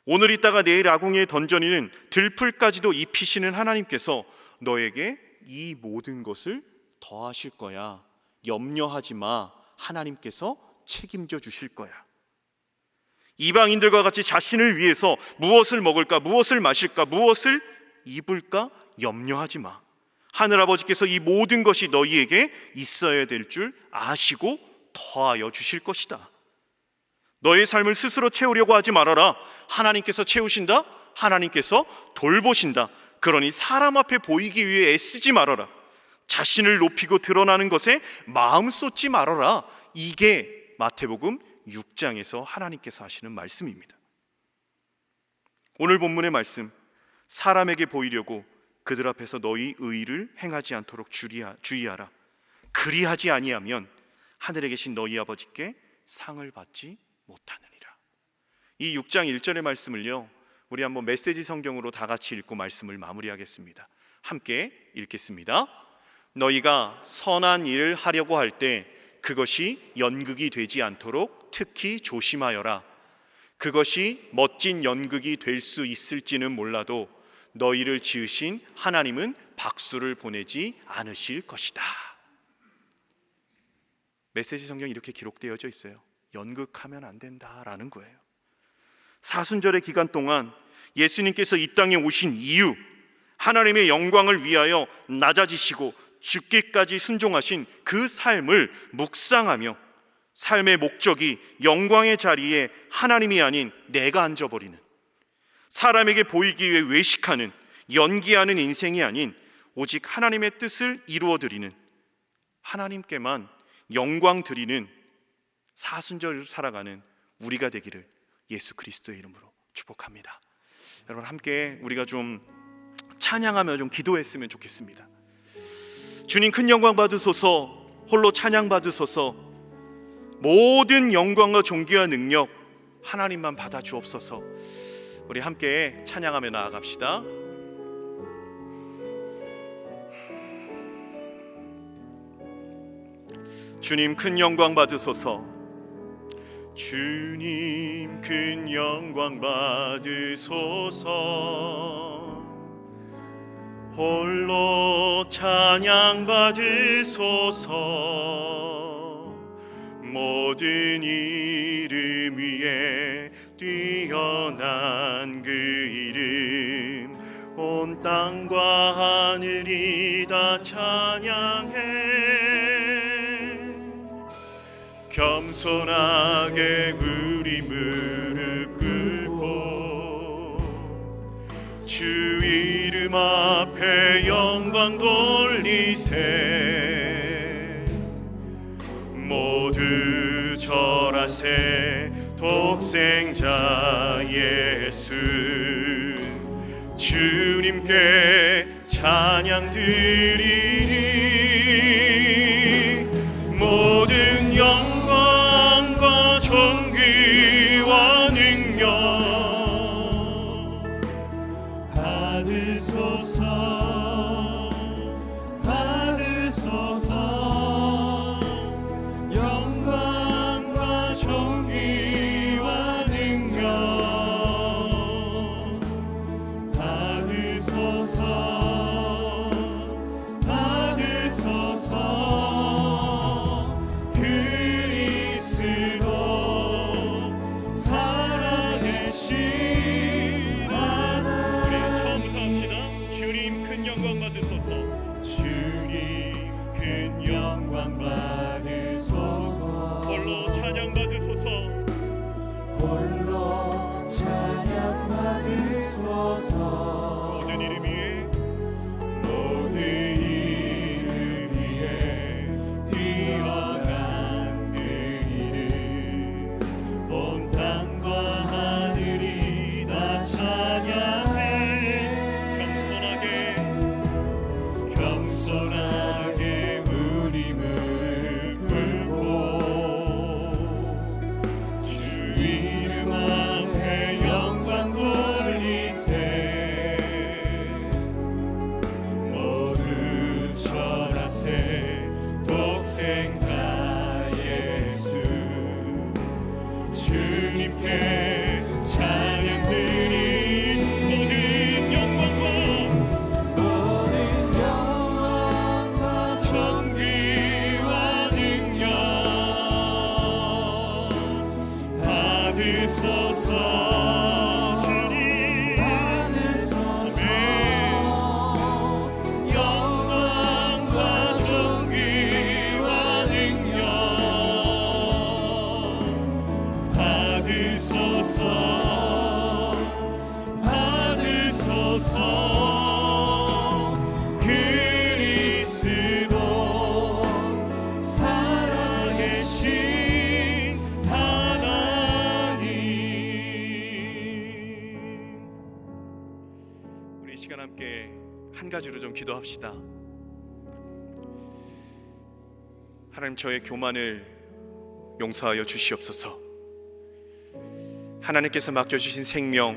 오늘 있다가 내일 아궁이에 던져지는 들풀까지도 입히시는 하나님께서 너에게 이 모든 것을 더하실 거야. 염려하지 마. 하나님께서 책임져 주실 거야. 이방인들과 같이 자신을 위해서 무엇을 먹을까, 무엇을 마실까, 무엇을 입을까 염려하지 마. 하늘아버지께서 이 모든 것이 너희에게 있어야 될 줄 아시고 더하여 주실 것이다. 너의 삶을 스스로 채우려고 하지 말아라. 하나님께서 채우신다. 하나님께서 돌보신다. 그러니 사람 앞에 보이기 위해 애쓰지 말아라. 자신을 높이고 드러나는 것에 마음 쏟지 말아라. 이게 마태복음 6장에서 하나님께서 하시는 말씀입니다. 오늘 본문의 말씀, 사람에게 보이려고 그들 앞에서 너희 의를 행하지 않도록 주의하라. 그리하지 아니하면 하늘에 계신 너희 아버지께 상을 받지 못하느니라. 이 6장 1절의 말씀을요, 우리 한번 메시지 성경으로 다 같이 읽고 말씀을 마무리하겠습니다. 함께 읽겠습니다. 너희가 선한 일을 하려고 할 때 그것이 연극이 되지 않도록 특히 조심하여라. 그것이 멋진 연극이 될 수 있을지는 몰라도 너희를 지으신 하나님은 박수를 보내지 않으실 것이다. 메시지 성경이 이렇게 기록되어져 있어요. 연극하면 안 된다라는 거예요. 사순절의 기간 동안 예수님께서 이 땅에 오신 이유, 하나님의 영광을 위하여 낮아지시고 죽기까지 순종하신 그 삶을 묵상하며 삶의 목적이 영광의 자리에 하나님이 아닌 내가 앉아버리는, 사람에게 보이기 위해 외식하는, 연기하는 인생이 아닌 오직 하나님의 뜻을 이루어드리는, 하나님께만 영광 드리는 사순절을 살아가는 우리가 되기를 예수 그리스도의 이름으로 축복합니다. 여러분, 함께 우리가 좀 찬양하며 좀 기도했으면 좋겠습니다. 주님 큰 영광 받으소서. 홀로 찬양 받으소서. 모든 영광과 존귀와 능력 하나님만 받아 주옵소서. 우리 함께 찬양하며 나아갑시다. 주님 큰 영광 받으소서. 주님 큰 영광 받으소서. 홀로 찬양 받으소서. 모든 이름 위에 뛰어난 그 이름, 온 땅과 하늘이 다 찬양해. 겸손하게 우리 무릎 꿇고 주 이름 앞에 영광 돌리세. 모두 절하세. 독생자 예수 주님께 찬양 드리리. 모든 영광과 존귀와 능력 받으소서. 받으소서. 영광과 존귀와 능력 받으소서. 받으소서. 그리스도 주님께 찬양 드린 모든 영광과 존귀와 능력 받으소서. 함께 한 가지로 좀 기도합시다. 하나님, 저의 교만을 용서하여 주시옵소서. 하나님께서 맡겨주신 생명,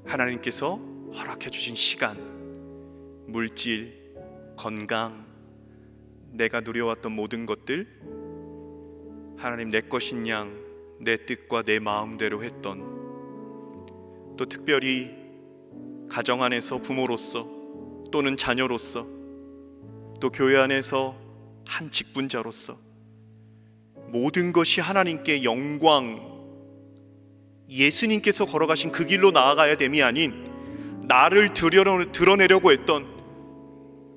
하나님께서 허락해 주신 시간, 물질, 건강, 내가 누려왔던 모든 것들, 하나님 내 것인 양 내 뜻과 내 마음대로 했던, 또 특별히 가정 안에서 부모로서 또는 자녀로서, 또 교회 안에서 한 직분자로서 모든 것이 하나님께 영광, 예수님께서 걸어가신 그 길로 나아가야 됨이 아닌 나를 드러내려고 했던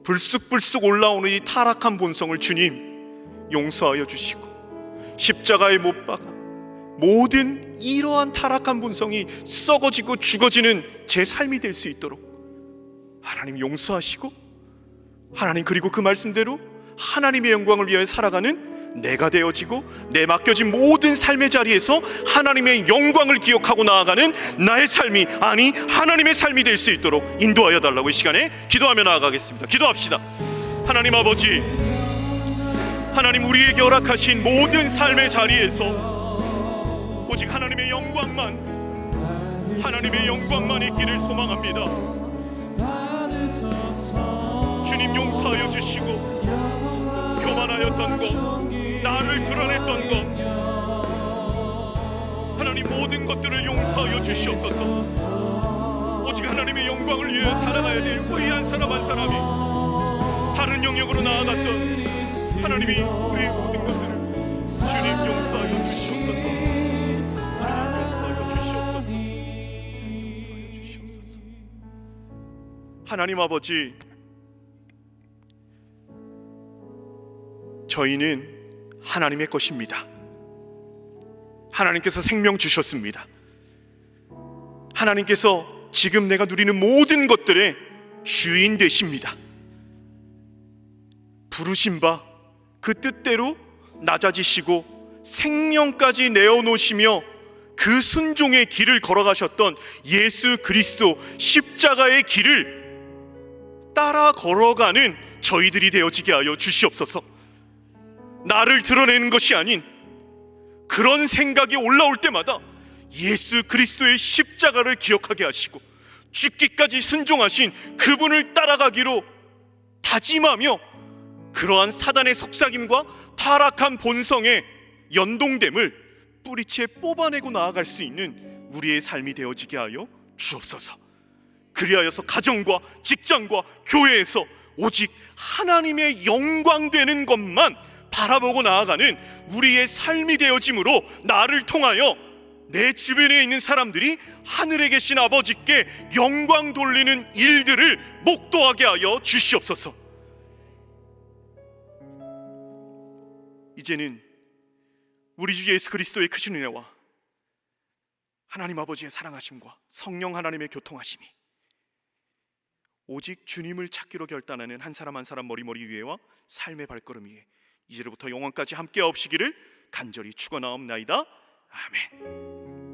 불쑥불쑥 올라오는 이 타락한 본성을 주님 용서하여 주시고, 십자가에 못 박아 모든 이러한 타락한 본성이 썩어지고 죽어지는 제 삶이 될 수 있도록 하나님 용서하시고, 하나님 그리고 그 말씀대로 하나님의 영광을 위하여 살아가는 내가 되어지고, 내 맡겨진 모든 삶의 자리에서 하나님의 영광을 기억하고 나아가는 나의 삶이, 아니 하나님의 삶이 될 수 있도록 인도하여 달라고 이 시간에 기도하며 나아가겠습니다. 기도합시다. 하나님 아버지, 하나님 우리에게 허락하신 모든 삶의 자리에서 오직 하나님의 영광만 있기를 소망합니다. 주님 용서하여 주시고, 교만하였던 것, 나를 드러냈던 것, 하나님 모든 것들을 용서하여 주시옵소서. 오직 하나님의 영광을 위해 살아가야 될 우리 한 사람 한 사람이 다른 영역으로 나아갔던 하나님이 우리의 모든 것들을 주님 용서하여 주시옵소서. 하나님 아버지, 저희는 하나님의 것입니다. 하나님께서 생명 주셨습니다. 하나님께서 지금 내가 누리는 모든 것들의 주인 되십니다. 부르신 바 그 뜻대로 낮아지시고 생명까지 내어놓으시며 그 순종의 길을 걸어가셨던 예수 그리스도 십자가의 길을 따라 걸어가는 저희들이 되어지게 하여 주시옵소서. 나를 드러내는 것이 아닌 그런 생각이 올라올 때마다 예수 그리스도의 십자가를 기억하게 하시고, 죽기까지 순종하신 그분을 따라가기로 다짐하며, 그러한 사단의 속삭임과 타락한 본성의 연동됨을 뿌리채 뽑아내고 나아갈 수 있는 우리의 삶이 되어지게 하여 주옵소서. 그리하여서 가정과 직장과 교회에서 오직 하나님의 영광 되는 것만 바라보고 나아가는 우리의 삶이 되어짐으로, 나를 통하여 내 주변에 있는 사람들이 하늘에 계신 아버지께 영광 돌리는 일들을 목도하게 하여 주시옵소서. 이제는 우리 주 예수 그리스도의 크신 은혜와 하나님 아버지의 사랑하심과 성령 하나님의 교통하심이 오직 주님을 찾기로 결단하는 한 사람 한 사람 머리머리 위에와 삶의 발걸음 위에 이제로부터 영원까지 함께 하옵시기를 간절히 축원하옵나이다. 아멘.